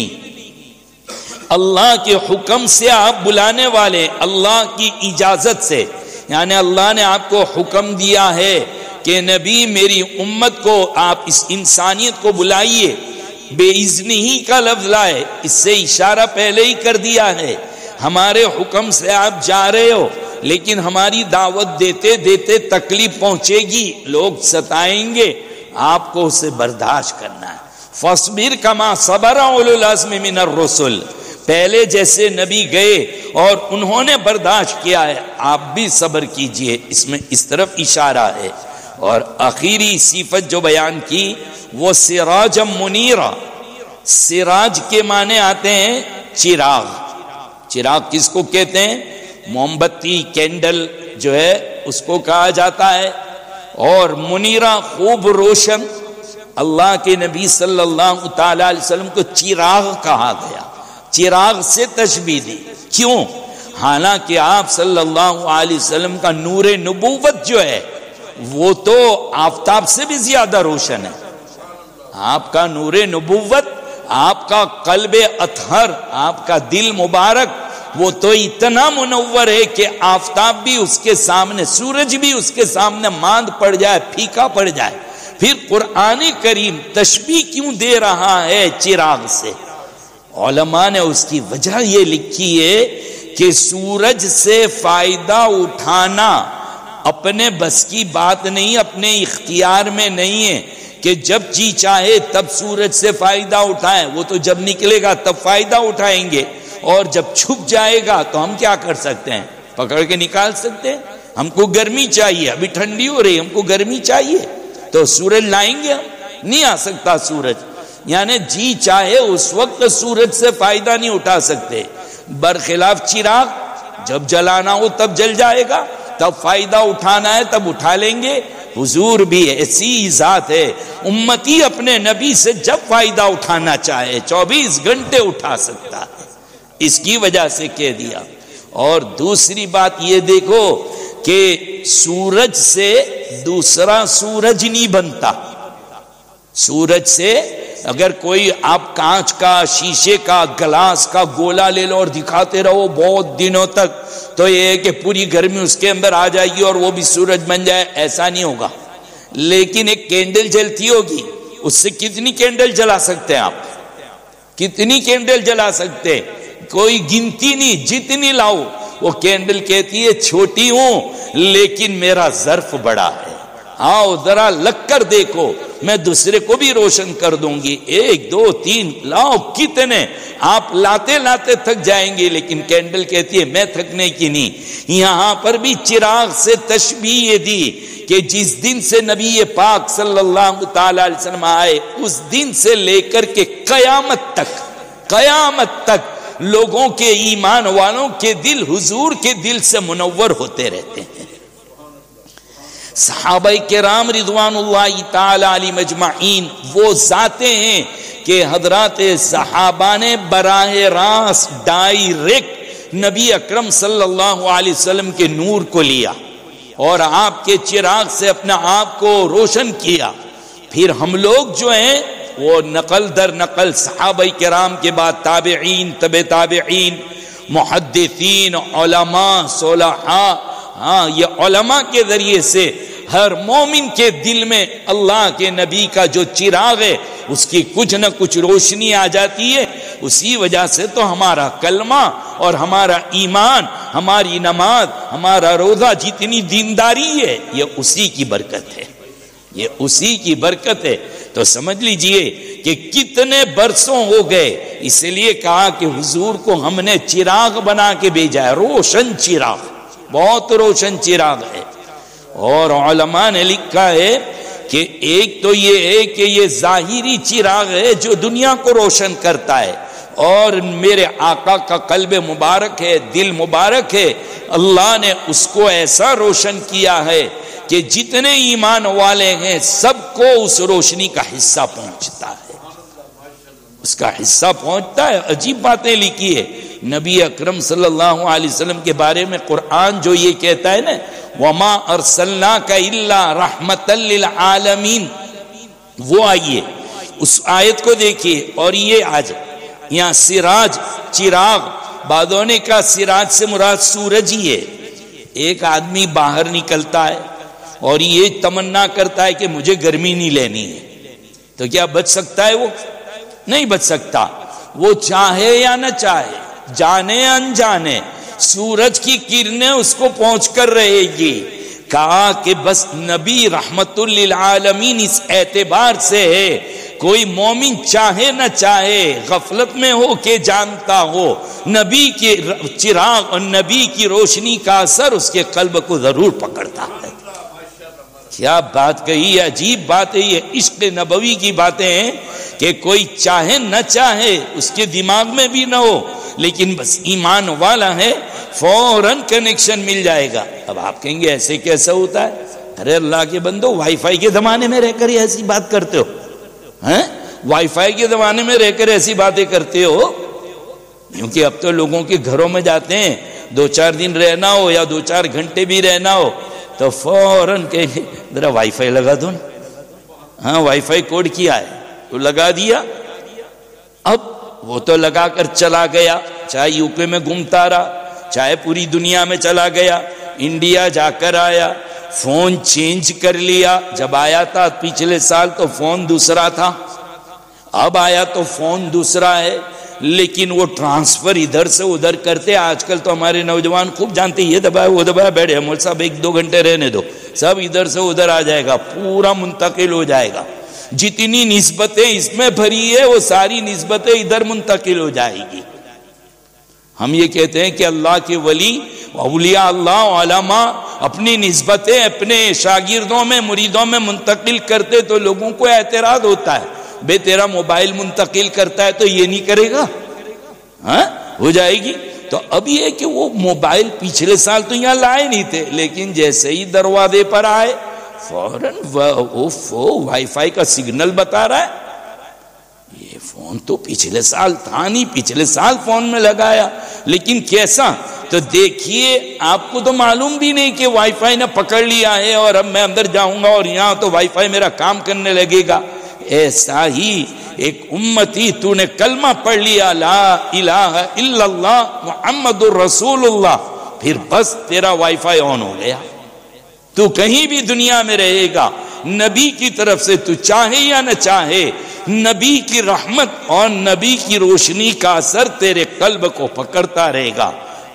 اللہ کے حکم سے آپ بلانے والے، اللہ کی اجازت سے، یعنی اللہ نے آپ کو حکم دیا ہے کہ نبی میری امت کو، آپ اس انسانیت کو بلائیے۔ بے اذنی کا لفظ لائے، اس سے اشارہ پہلے ہی کر دیا ہے، ہمارے حکم سے آپ جا رہے ہو، لیکن ہماری دعوت دیتے دیتے تکلیف پہنچے گی، لوگ ستائیں گے، آپ کو اسے برداشت کرنا ہے۔ فاصبر کما صبر اولو العزم من الرسل، پہلے جیسے نبی گئے اور انہوں نے برداشت کیا ہے، آپ بھی صبر کیجئے، اس میں اس طرف اشارہ ہے۔ اور آخری صفت جو بیان کی وہ سراج منیرا، سراج کے معنی آتے ہیں چراغ۔ چراغ کس کو کہتے ہیں؟ موم بتی، کینڈل جو ہے اس کو کہا جاتا ہے۔ اور منیرا خوب روشن، اللہ کے نبی صلی اللہ تعالی علیہ وسلم کو چراغ کہا گیا، چراغ سے تشبیہ دی۔ کیوں؟ حالانکہ آپ صلی اللہ علیہ وسلم کا نور نبوت جو ہے وہ تو آفتاب سے بھی زیادہ روشن ہے۔ آپ کا نور نبوت، آپ کا قلب اطہر، آپ کا دل مبارک وہ تو اتنا منور ہے کہ آفتاب بھی اس کے سامنے، سورج بھی اس کے سامنے ماند پڑ جائے، پھیکا پڑ جائے۔ پھر قرآن کریم تشبیہ کیوں دے رہا ہے چراغ سے؟ علماء نے اس کی وجہ یہ لکھی ہے کہ سورج سے فائدہ اٹھانا اپنے بس کی بات نہیں، اپنے اختیار میں نہیں ہے کہ جب جی چاہے تب سورج سے فائدہ اٹھائیں۔ وہ تو جب نکلے گا تب فائدہ اٹھائیں گے، اور جب چھپ جائے گا تو ہم کیا کر سکتے ہیں؟ پکڑ کے نکال سکتے ہیں۔ ہم کو گرمی چاہیے، ابھی ٹھنڈی ہو رہی، ہم کو گرمی چاہیے، تو سورج لائیں گے؟ ہم نہیں آ سکتا سورج، یعنی جی چاہے اس وقت سورج سے فائدہ نہیں اٹھا سکتے۔ برخلاف چراغ جب جلانا ہو تب جل جائے گا، تب فائدہ اٹھانا ہے تب اٹھا لیں گے۔ حضور بھی ایسی ذات ہے، امتی اپنے نبی سے جب فائدہ اٹھانا چاہے 24 گھنٹے اٹھا سکتا ہے، اس کی وجہ سے کہہ دیا۔ اور دوسری بات یہ دیکھو کہ سورج سے دوسرا سورج نہیں بنتا، سورج سے اگر کوئی آپ کانچ کا، شیشے کا، گلاس کا گولا لے لو اور دکھاتے رہو بہت دنوں تک، تو یہ ہے کہ پوری گرمی اس کے اندر آ جائے گی اور وہ بھی سورج بن جائے، ایسا نہیں ہوگا۔ لیکن ایک کینڈل جلتی ہوگی، اس سے کتنی کینڈل جلا سکتے ہیں آپ؟ کتنی کینڈل جلا سکتے؟ کوئی گنتی نہیں، جتنی لاؤ۔ وہ کینڈل کہتی ہے چھوٹی ہوں لیکن میرا ظرف بڑا ہے، آؤ ذرا لگ کر دیکھو، میں دوسرے کو بھی روشن کر دوں گی۔ 1 2 3 لاؤ، کتنے آپ لاتے لاتے تھک جائیں گے، لیکن کینڈل کہتی ہے میں تھکنے کی نہیں۔ یہاں پر بھی چراغ سے تشبیہ دی کہ جس دن سے نبی پاک صلی اللہ تعالی علیہ وسلم آئے، اس دن سے لے کر کے قیامت تک لوگوں کے، ایمان والوں کے دل حضور کے دل سے منور ہوتے رہتے ہیں۔ صحابہ کرام رضوان اللہ تعالی علیہم اجمعین وہ ذاتیں ہیں کہ حضرات صحابہ نے براہ راست ڈائریکٹ نبی اکرم صلی اللہ علیہ وسلم کے نور کو لیا اور آپ کے چراغ سے اپنا آپ کو روشن کیا۔ پھر ہم لوگ جو ہیں وہ نقل در نقل صحابہ کرام کے بعد تابعین، تبع تابعین، محدثین، علماء، صلحاء، یہ علماء کے ذریعے سے ہر مومن کے دل میں اللہ کے نبی کا جو چراغ ہے اس کی کچھ نہ کچھ روشنی آ جاتی ہے۔ اسی وجہ سے تو ہمارا کلمہ اور ہمارا ایمان، ہماری نماز، ہمارا روزہ، جتنی دینداری ہے، یہ اسی کی برکت ہے، یہ اسی کی برکت ہے۔ تو سمجھ لیجئے کہ کتنے برسوں ہو گئے، اس لیے کہا کہ حضور کو ہم نے چراغ بنا کے بھیجا ہے، روشن چراغ، بہت روشن چراغ ہے۔ اور علماء نے لکھا ہے کہ ایک تو یہ ہے کہ یہ ظاہری چراغ ہے جو دنیا کو روشن کرتا ہے، اور میرے آقا کا قلب مبارک ہے، دل مبارک ہے، اللہ نے اس کو ایسا روشن کیا ہے کہ جتنے ایمان والے ہیں سب کو اس روشنی کا حصہ پہنچتا ہے، اس کا حصہ پہنچتا ہے۔ عجیب باتیں لکھی ہے نبی اکرم صلی اللہ علیہ وسلم کے بارے میں قرآن جو یہ کہتا ہے نا وَمَا أَرْسَلْنَاكَ إِلَّا رَحْمَةً لِّلْعَالَمِينَ، وہ آئیے اس آیت کو دیکھیے۔ اور یہ آج یہاں سراج، چراغ، بعضوں نے کہا سراج سے مراد سورج ہی ہے۔ ایک آدمی باہر نکلتا ہے اور یہ تمنا کرتا ہے کہ مجھے گرمی نہیں لینی ہے، تو کیا بچ سکتا ہے؟ وہ نہیں بچ سکتا، وہ چاہے یا نہ چاہے، جانے انجانے، سورج کی کرنیں اس کو پہنچ کر رہے گی۔ کہا کہ بس نبی رحمت للعالمین اس اعتبار سے ہے، کوئی مومن چاہے نہ چاہے، غفلت میں ہو کہ جانتا ہو، نبی کے چراغ اور نبی کی روشنی کا اثر اس کے قلب کو ضرور پکڑتا ہے۔ کیا بات کہی ہے، عجیب بات ہے، یہ عشق نبوی کی باتیں ہیں کہ کوئی چاہے نہ چاہے، اس کے دماغ میں بھی نہ ہو، لیکن بس ایمان والا ہے فوراً کنیکشن مل جائے گا۔ اب آپ کہیں گے ایسے کیسا ہوتا ہے؟ ارے اللہ کے بندو، وائی فائی کے زمانے میں رہ کر ایسی بات کرتے ہو؟ وائی فائی کے زمانے میں رہ کر ایسی باتیں کرتے ہو؟ کیونکہ اب تو لوگوں کے گھروں میں جاتے ہیں، 2-4 دن رہنا ہو یا 2-4 گھنٹے بھی رہنا ہو تو فوراً کہیں گے ذرا وائی فائی لگا دو نا۔ ہاں وائی فائی کوڈ کیا ہے تو لگا دیا، اب وہ تو لگا کر چلا گیا، چاہے یو پی میں گھومتا رہا، چاہے پوری دنیا میں چلا گیا، انڈیا جا کر آیا، فون چینج کر لیا۔ جب آیا تھا پچھلے سال تو فون دوسرا تھا، اب آیا تو فون دوسرا ہے، لیکن وہ ٹرانسفر ادھر سے ادھر کرتے۔ آج کل تو ہمارے نوجوان خوب جانتے، یہ دبایا وہ دبایا، بیٹھے مول صاحب 1-2 گھنٹے رہنے دو، سب ادھر سے ادھر آ جائے گا، پورا منتقل ہو جائے گا۔ جتنی نسبتیں اس میں بھری ہے وہ ساری نسبتیں ادھر منتقل ہو جائے گی۔ ہم یہ کہتے ہیں کہ اللہ کے ولی، اولیاء اللہ، علماء اپنی نسبتیں اپنے شاگردوں میں، مریدوں میں منتقل کرتے تو لوگوں کو اعتراض ہوتا ہے، بے تیرا موبائل منتقل کرتا ہے تو یہ نہیں کرے گا؟ ہاں ہو جائے گی۔ تو اب یہ کہ وہ موبائل پچھلے سال تو یہاں لائے نہیں تھے، لیکن جیسے ہی دروازے پر آئے فوراً وائی فائی کا سگنل بتا رہا ہے یہ فون تو پچھلے سال تھا نہیں، پچھلے سال فون میں لگایا، لیکن کیسا؟ تو دیکھیے آپ کو تو معلوم بھی نہیں کہ وائی فائی نے پکڑ لیا ہے اور اب میں اندر جاؤں گا اور یہاں تو وائی فائی میرا کام کرنے لگے گا۔ ایسا ہی ایک امتی تو نے کلمہ پڑھ لیا لا الہ الا اللہ محمد الرسول اللہ، پھر بس تیرا وائی فائی آن ہو گیا، تو کہیں بھی دنیا میں رہے گا، نبی کی طرف سے تو چاہے یا نہ چاہے نبی کی رحمت اور نبی کی روشنی کا اثر تیرے قلب کو پکڑتا رہے گا۔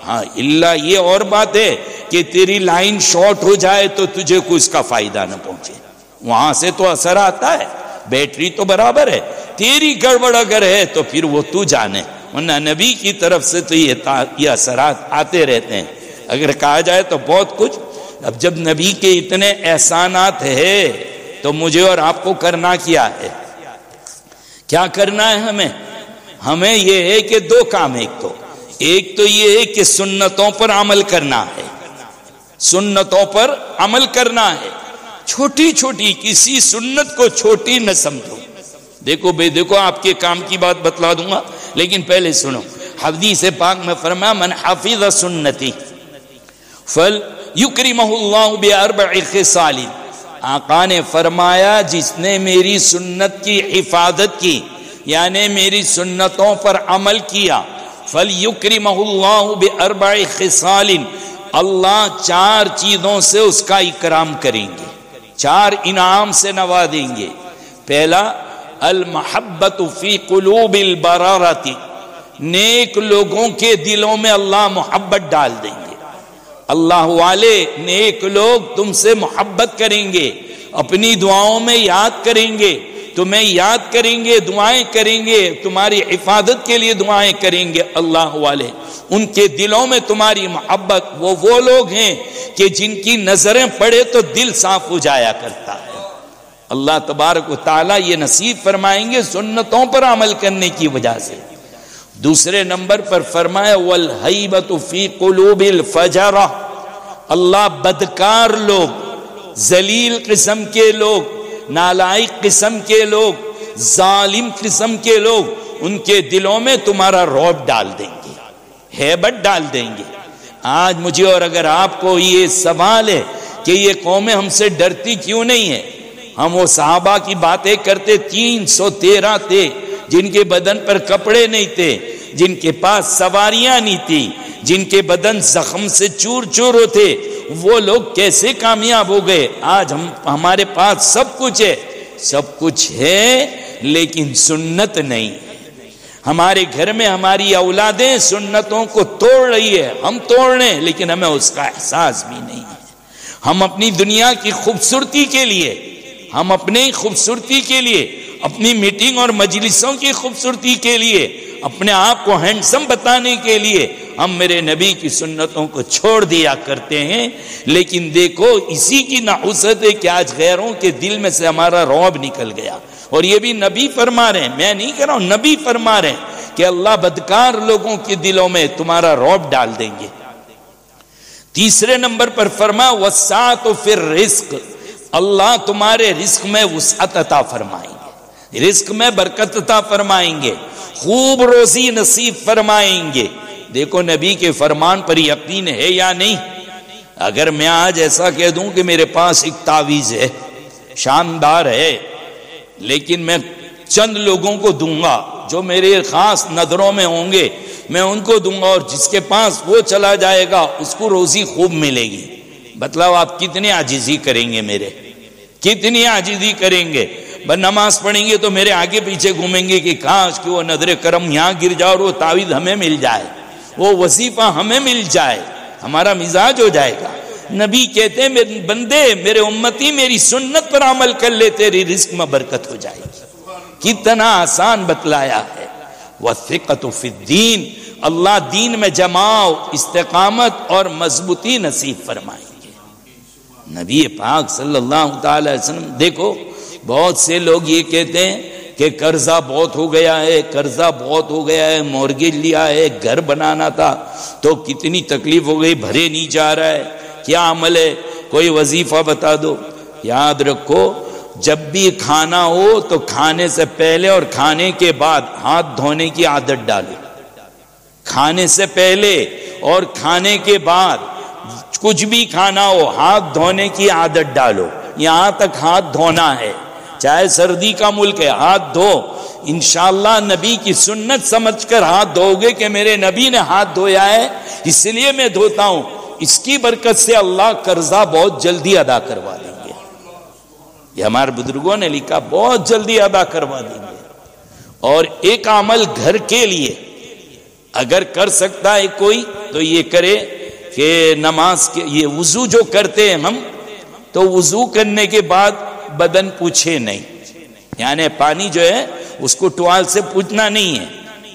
ہاں اللہ یہ اور بات ہے کہ تیری لائن شارٹ ہو جائے تو تجھے کوئی اس کا فائدہ نہ پہنچے، وہاں سے تو اثر آتا ہے، بیٹری تو برابر ہے، تیری گڑبڑ اگر ہے تو پھر وہ تو جانے، ورنہ نبی کی طرف سے تو یہ اثرات آتے رہتے ہیں۔ اگر کہا جائے تو بہت کچھ، اب جب نبی کے اتنے احسانات ہیں تو مجھے اور آپ کو کرنا کیا ہے؟ کیا کرنا ہے ہمیں یہ ہے کہ دو کام، ایک تو یہ ہے کہ سنتوں پر عمل کرنا ہے، سنتوں پر عمل کرنا ہے، چھوٹی چھوٹی کسی سنت کو چھوٹی نہ سمجھو۔ دیکھو آپ کے کام کی بات بتلا دوں گا، لیکن پہلے سنو، حدیث پاک میں فرمایا من حفظ سنتی فلیکرمہ اللہ باربع خصال، آقا نے فرمایا جس نے میری سنت کی حفاظت کی، یعنی میری سنتوں پر عمل کیا، فلیکرمہ اللہ باربع خصال، اللہ 4 چیزوں سے اس کا اکرام کریں گے، 4 انعام سے نوازیں گے۔ پہلا المحبت فی قلوب البرارۃ، نیک لوگوں کے دلوں میں اللہ محبت ڈال دیں گے، اللہ والے نیک لوگ تم سے محبت کریں گے، اپنی دعاؤں میں یاد کریں گے، تمہیں یاد کریں گے، دعائیں کریں گے، تمہاری حفاظت کے لیے دعائیں کریں گے، اللہ والے ان کے دلوں میں تمہاری محبت۔ وہ لوگ ہیں کہ جن کی نظریں پڑے تو دل صاف ہو جایا کرتا ہے، اللہ تبارک و تعالیٰ یہ نصیب فرمائیں گے سنتوں پر عمل کرنے کی وجہ سے۔ دوسرے نمبر پر فرمایا والہیبۃ فی قلوب الفجرہ، اللہ بدکار لوگ، ذلیل قسم کے لوگ، نالائق قسم کے لوگ، ظالم قسم کے لوگ، ان کے دلوں میں تمہارا رعب ڈال دیں گے، ہیبت ڈال دیں گے۔ آج مجھے اور اگر آپ کو یہ سوال ہے کہ یہ قومیں ہم سے ڈرتی کیوں نہیں ہے؟ ہم وہ صحابہ کی باتیں کرتے، 313 تھے جن کے بدن پر کپڑے نہیں تھے، جن کے پاس سواریاں نہیں تھی، جن کے بدن زخم سے چور چور ہوتے، وہ لوگ کیسے کامیاب ہو گئے؟ آج ہمارے پاس سب کچھ ہے لیکن سنت نہیں ہے۔ ہمارے گھر میں ہماری اولادیں سنتوں کو توڑ رہی ہے، ہم توڑ رہے ہیں لیکن ہمیں اس کا احساس بھی نہیں ہے۔ ہم اپنی دنیا کی خوبصورتی کے لیے، ہم اپنی خوبصورتی کے لیے، اپنی میٹنگ اور مجلسوں کی خوبصورتی کے لیے، اپنے آپ کو ہینڈسم بتانے کے لیے ہم میرے نبی کی سنتوں کو چھوڑ دیا کرتے ہیں۔ لیکن دیکھو اسی کی نحوست ہے کہ آج غیروں کے دل میں سے ہمارا رعب نکل گیا، اور یہ بھی نبی فرما رہے ہیں، میں نہیں کہہ رہا ہوں، نبی فرما رہے ہیں کہ اللہ بدکار لوگوں کے دلوں میں تمہارا رعب ڈال دیں گے۔ تیسرے نمبر پر فرما وسعت فی الرزق، اللہ تمہارے رزق میں وسعت عطا فرمائیں گے، رزق میں برکت عطا فرمائیں گے، خوب روزی نصیب فرمائیں گے۔ دیکھو نبی کے فرمان پر یقین ہے یا نہیں؟ اگر میں آج ایسا کہہ دوں کہ میرے پاس ایک تعویذ ہے، شاندار ہے، لیکن میں چند لوگوں کو دوں گا جو میرے خاص نظروں میں ہوں گے، میں ان کو دوں گا، اور جس کے پاس وہ چلا جائے گا اس کو روزی خوب ملے گی، بتلاؤ آپ کتنی عاجزی کریں گے؟ کتنی عاجزی کریں گے؟ بس نماز پڑھیں گے تو میرے آگے پیچھے گھومیں گے کہ کاش کہ وہ نظر کرم یہاں گر جائے اور وہ تعویذ ہمیں مل جائے، وہ وظیفہ ہمیں مل جائے، ہمارا مزاج ہو جائے گا۔ نبی کہتے ہیں میرے بندے، میرے امتی میری سنت پر عمل کر لے، تیری رزق میں برکت ہو جائے گی۔ کتنا آسان بتلایا ہے۔ والثقۃ فی الدین، اللہ دین میں جماؤ، استقامت اور مضبوطی نصیب فرمائیں گے۔ نبی پاک صلی اللہ تعالی وسلم، دیکھو بہت سے لوگ یہ کہتے ہیں کہ قرضہ بہت ہو گیا ہے، مورگیج لیا ہے، گھر بنانا تھا تو کتنی تکلیف ہو گئی، بھرے نہیں جا رہا ہے، کیا عمل ہے؟ کوئی وظیفہ بتا دو۔ یاد رکھو جب بھی کھانا ہو تو کھانے سے پہلے اور کھانے کے بعد ہاتھ دھونے کی عادت ڈالو۔ کھانے سے پہلے اور کھانے کے بعد کچھ بھی کھانا ہو ہاتھ دھونے کی عادت ڈالو، یہاں تک ہاتھ دھونا ہے۔ چاہے سردی کا ملک ہے، ہاتھ دھو، انشاءاللہ نبی کی سنت سمجھ کر ہاتھ دھو گے کہ میرے نبی نے ہاتھ دھویا ہے اس لیے میں دھوتا ہوں، اس کی برکت سے اللہ قرضہ بہت جلدی ادا کروا دیں گے. یہ ہمارے بزرگوں نے لکھا، بہت جلدی ادا کروا دیں گے. اور ایک عمل گھر کے لیے اگر کر سکتا ہے کوئی تو یہ کرے کہ نماز کے یہ وضو جو کرتے ہیں ہم، تو وضو کرنے کے بعد بدن پوچھے نہیں، یعنی پانی جو ہے اس کو ٹوال سے پوچھنا نہیں ہے،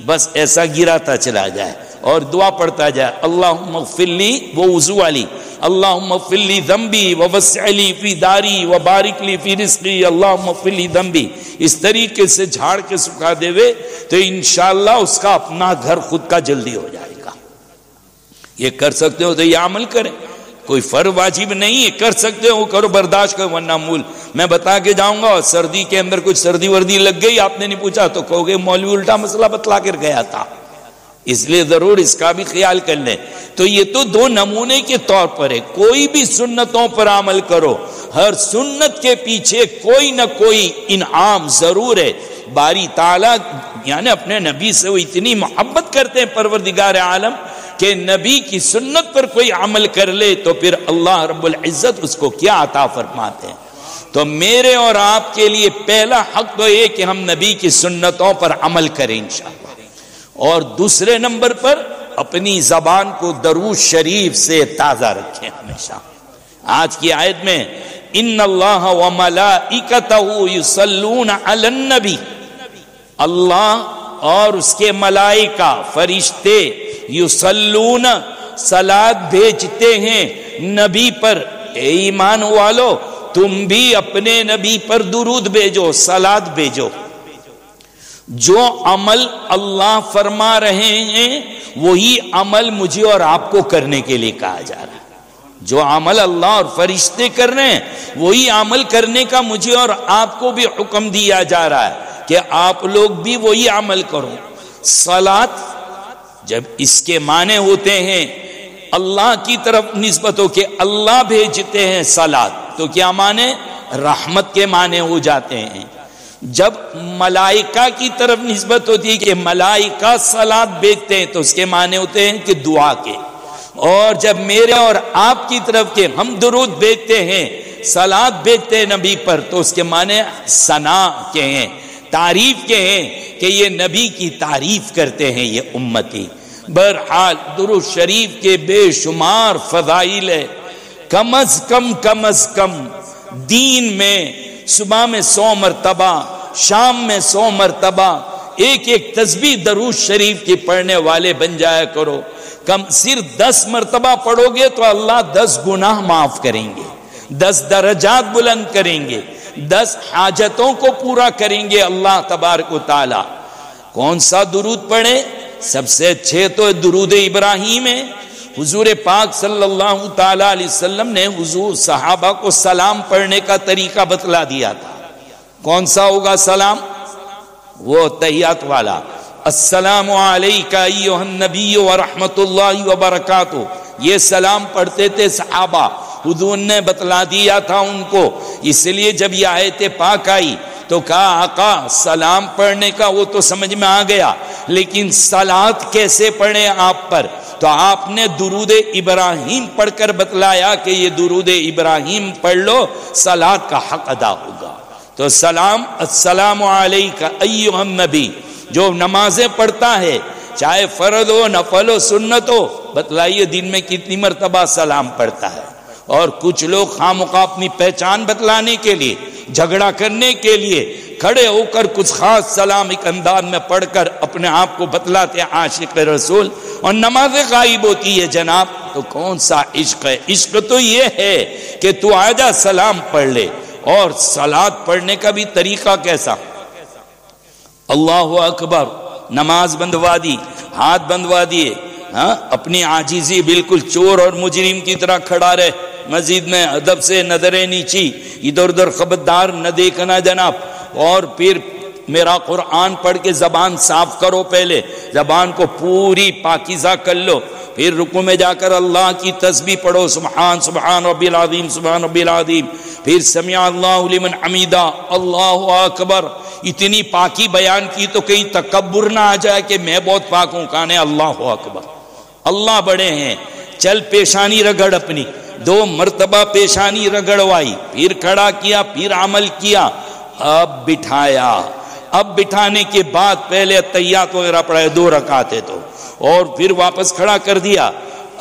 بس ایسا گراتا چلا جائے اور دعا پڑھتا جائے، اللہم اغفر لی، وہ وضو والی، اللہم اغفر لی ذنبی ووسع لی فی داری وبارک لی فی رزقی، اللہم اغفر لی ذنبی، اس طریقے سے جھاڑ کے سکھا دے وے تو انشاءاللہ اس کا اپنا گھر خود کا جلدی ہو جائے گا. یہ کر سکتے ہو تو یہ عمل کریں، کوئی فرض واجب نہیں ہے، کر سکتے ہو کرو، برداشت کرو، ورنہ مول میں بتا کے جاؤں گا اور سردی کے اندر کچھ سردی وردی لگ گئی آپ نے نہیں پوچھا تو کہو گے مولوی الٹا مسئلہ بتلا کر گیا تھا. اس لیے ضرور اس کا بھی خیال کر لیں. تو یہ تو دو نمونے کے طور پر ہے، کوئی بھی سنتوں پر عمل کرو، ہر سنت کے پیچھے کوئی نہ کوئی انعام ضرور ہے. باری تعالیٰ یعنی اپنے نبی سے وہ اتنی محبت کرتے ہیں پروردگار عالم کہ نبی کی سنت پر کوئی عمل کر لے تو پھر اللہ رب العزت اس کو کیا عطا فرماتے ہیں. تو میرے اور آپ کے لیے پہلا حق تو یہ کہ ہم نبی کی سنتوں پر عمل کریں انشاءاللہ، اور دوسرے نمبر پر اپنی زبان کو درود شریف سے تازہ رکھیں ہمیشہ. آج کی آیت میں ان اللہ وملائکتہ یصلون علی النبی، اللہ اور اس کے ملائکہ فرشتے یصلون صلاۃ بھیجتے ہیں نبی پر. اے ایمان والو تم بھی اپنے نبی پر درود بھیجو، صلاۃ بھیجو. جو عمل اللہ فرما رہے ہیں وہی عمل مجھے اور آپ کو کرنے کے لیے کہا جا رہا ہے. جو عمل اللہ اور فرشتے کر رہے ہیں وہی عمل کرنے کا مجھے اور آپ کو بھی حکم دیا جا رہا ہے کہ آپ لوگ بھی وہی عمل کرو. صلاۃ جب اس کے معنی ہوتے ہیں اللہ کی طرف نسبت ہو کہ اللہ بھیجتے ہیں صلاۃ، تو کیا معنی؟ رحمت کے معنی ہو جاتے ہیں. جب ملائکہ کی طرف نسبت ہوتی ہے کہ ملائکہ صلاۃ بھیجتے ہیں تو اس کے معنی ہوتے ہیں کہ دعا کے. اور جب میرے اور آپ کی طرف کے ہم درود بھیجتے ہیں، صلاۃ بھیجتے ہیں نبی پر، تو اس کے معنی ثنا کے ہیں، تعریف کے ہیں کہ یہ نبی کی تعریف کرتے ہیں یہ امتی. بہرحال درود شریف کے بے شمار فضائل ہے. کم از کم دین میں صبح میں 100 مرتبہ، شام میں 100 مرتبہ ایک تسبیح درود شریف کی پڑھنے والے بن جایا کرو. کم صرف 10 مرتبہ پڑھو گے تو اللہ 10 گناہ معاف کریں گے، 10 درجات بلند کریں گے، 10 حاجتوں کو پورا کریں گے اللہ تبارک و تعالی. کون سا درود پڑھیں؟ سب سے اچھے تو درود ابراہیم ہے. حضور پاک صلی اللہ تعالی علیہ وسلم نے حضور صحابہ کو سلام پڑھنے کا طریقہ بتلا دیا تھا. کون سا ہوگا سلام؟ وہ تحیات والا، السلام علیکہ ایھا النبی ورحمۃ اللہ وبرکاتہ. یہ سلام پڑھتے تھے صحابہ، حضور نے بتلا دیا تھا ان کو. اس لیے جب یہ آیت پاک آئی تو کہا آقا سلام پڑھنے کا وہ تو سمجھ میں آ گیا، لیکن صلاۃ کیسے پڑھیں آپ پر؟ تو آپ نے درود ابراہیم پڑھ کر بتلایا کہ یہ درود ابراہیم پڑھ لو، صلاۃ کا حق ادا ہوگا. تو سلام، السلام علیکہ ایھا النبی، جو نمازیں پڑھتا ہے چاہے فرض ہو نفل ہو سنت ہو، بتلائیے دن میں کتنی مرتبہ سلام پڑھتا ہے. اور کچھ لوگ خامخواہ اپنی پہچان بتلانے کے لیے، جھگڑا کرنے کے لیے کھڑے ہو کر کچھ خاص سلام ایک انداز میں پڑھ کر اپنے آپ کو بتلاتے ہیں عاشق رسول، اور نماز غائب ہوتی ہے جناب. تو کون سا عشق ہے؟ عشق تو یہ ہے کہ تو آجا سلام پڑھ لے. اور صلاۃ پڑھنے کا بھی طریقہ کیسا؟ اللہ اکبر، نماز بندوا دی، ہاتھ بندوا دیے، ہاں اپنی عاجزی بالکل چور اور مجرم کی طرح کھڑا رہے مسجد میں، ادب سے نظریں نیچی، ادھر ادھر خبردار نہ دیکھنا جناب. اور پھر میرا قرآن پڑھ کے زبان صاف کرو، پہلے زبان کو پوری پاکیزہ کر لو، پھر رکوع میں جا کر اللہ کی تسبیح پڑھو، سبحان سبحان ربی العظیم سبحان ربی العظیم، پھر سمع اللہ لمن حمیدہ، اللہ اکبر۔ اتنی پاکی بیان کی تو کہیں تکبر نہ آ جائے کہ میں بہت پاک ہوں، کہنے اللہ اکبر، اللہ بڑے ہیں۔ چل پیشانی رگڑ اپنی، 2 مرتبہ پیشانی رگڑوائی، پھر کھڑا کیا، پھر عمل کیا، اب بٹھایا۔ اب بٹھانے کے بعد پہلے تحیات وغیرہ پڑھائے 2 رکعتیں تو، اور پھر واپس کھڑا کر دیا۔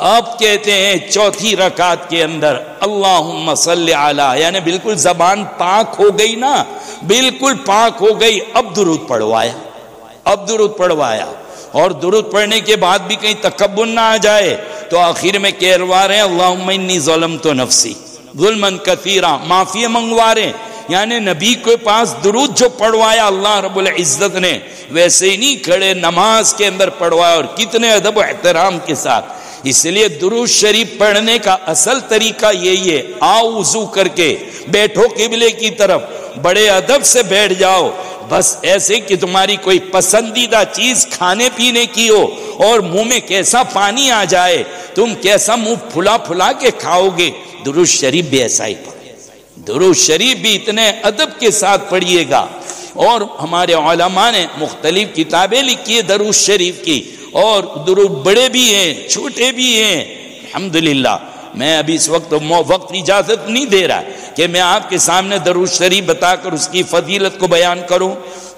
اب کہتے ہیں چوتھی رکعت کے اندر اللہم صلی علی، یعنی بالکل زبان پاک ہو گئی نا، بالکل پاک ہو گئی۔ اب درود پڑھوایا، اب درود پڑھوایا، اور درود پڑھنے کے بعد بھی کہیں تکبر نہ آ جائے تو آخر میں کہلوا رہے ہیں اللہم انی ظلمت نفسی ظلمن کثیرا، معافی منگوا رہے ہیں۔ یعنی نبی کے پاس درود جو پڑھوایا اللہ رب العزت نے، ویسے ہی نہیں کھڑے نماز کے اندر پڑھوایا، اور کتنے ادب و احترام کے ساتھ۔ اس لیے درود شریف پڑھنے کا اصل طریقہ یہی ہے، آؤ وضو کر کے بیٹھو قبلے کی طرف، بڑے ادب سے بیٹھ جاؤ، بس ایسے کہ تمہاری کوئی پسندیدہ چیز کھانے پینے کی ہو اور منہ میں کیسا پانی آ جائے، تم کیسا منہ پھلا پھلا کے کھاؤ گے۔ درود شریف بھی ایسا ہی پڑھو، درود شریف بھی اتنے ادب کے ساتھ پڑھیے گا۔ اور ہمارے علماء نے مختلف کتابیں لکھی ہے درود شریف کی، اور درود بڑے بھی ہیں چھوٹے بھی ہیں الحمدللہ۔ میں ابھی اس وقت اجازت نہیں دے رہا کہ میں آپ کے سامنے درود شریف بتا کر اس کی فضیلت کو بیان کروں۔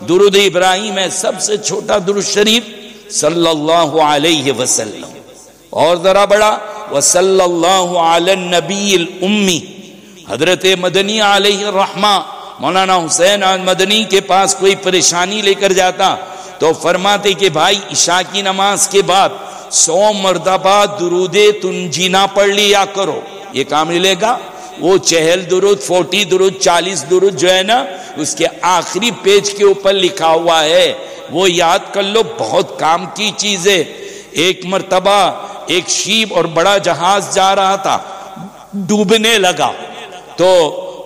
درود ابراہیم ہے سب سے چھوٹا درود شریف، صلی اللہ علیہ وسلم، اور ذرا بڑا وصلی اللہ علی النبی الامی۔ حضرت مدنی علیہ الرحمہ، مولانا حسین مدنی کے پاس کوئی پریشانی لے کر جاتا تو فرماتے کہ بھائی عشاء کی نماز کے بعد 100 مرتبہ درود تنجینا پڑھ لیا کرو، یہ کام ملے گا۔ وہ 40 درود 40 درود 40 درود جو ہے نا، اس کے آخری پیج کے اوپر لکھا ہوا ہے، وہ یاد کر لو، بہت کام کی چیز ہے۔ ایک مرتبہ ایک شیپ اور بڑا جہاز جا رہا تھا، ڈوبنے لگا، تو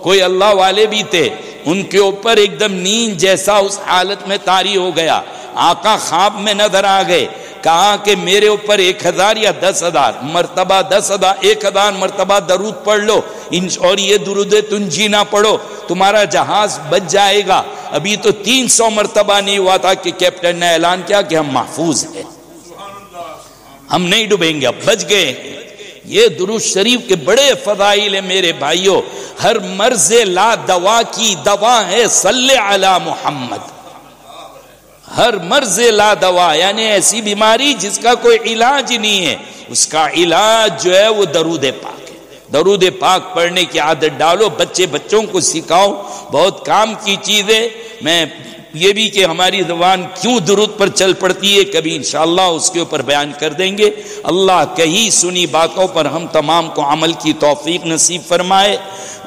کوئی اللہ والے بھی تھے، ان کے اوپر ایک دم نیند جیسا اس حالت میں طاری ہو گیا۔ آقا خواب میں نظر آ گئے، کہا کہ میرے اوپر 1000 یا 10,000 مرتبہ 10,000 مرتبہ درود پڑھ لو، اور یہ درود تنجینا پڑھو، تمہارا جہاز بچ جائے گا۔ ابھی تو 300 مرتبہ نہیں ہوا تھا کہ کیپٹن نے اعلان کیا کہ ہم محفوظ ہیں، ہم نہیں ڈوبیں گے، اب بچ گئے۔ یہ درود شریف کے بڑے فضائل ہیں میرے بھائیوں۔ ہر مرض لا دوا کی دوا ہے صلی علی محمد، ہر مرض لا دوا، یعنی ایسی بیماری جس کا کوئی علاج نہیں ہے، اس کا علاج جو ہے وہ درود پاک ہے۔ درود پاک پڑھنے کی عادت ڈالو، بچوں کو سکھاؤ، بہت کام کی چیز ہے۔ میں یہ بھی کہ ہماری زبان کیوں درود پر چل پڑتی ہے، کبھی انشاءاللہ اس کے اوپر بیان کر دیں گے۔ اللہ کہی سنی باتوں پر ہم تمام کو عمل کی توفیق نصیب فرمائے۔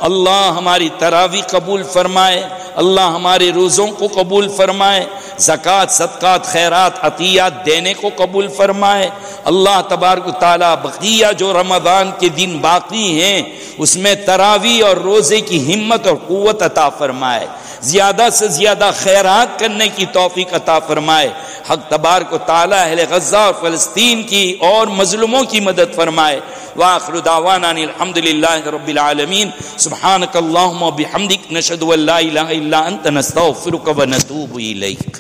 اللہ ہماری تراویح قبول فرمائے، اللہ ہمارے روزوں کو قبول فرمائے، زکوٰۃ صدقات خیرات عطیات دینے کو قبول فرمائے۔ اللہ تبارک و تعالیٰ بقیہ جو رمضان کے دن باقی ہیں اس میں تراویح اور روزے کی ہمت اور قوت عطا فرمائے، زیادہ سے زیادہ خیرات کرنے کی توفیق عطا فرمائے۔ حق تبارک و تعالیٰ اہل غزہ اور فلسطین کی اور مظلوموں کی مدد فرمائے۔ وآخر دعوانا الحمدللہ رب العالمین۔ سبحانک اللہم و بحمدک، نشہد ان لا الہ الا انت، نستغفرک و نتوب الیک۔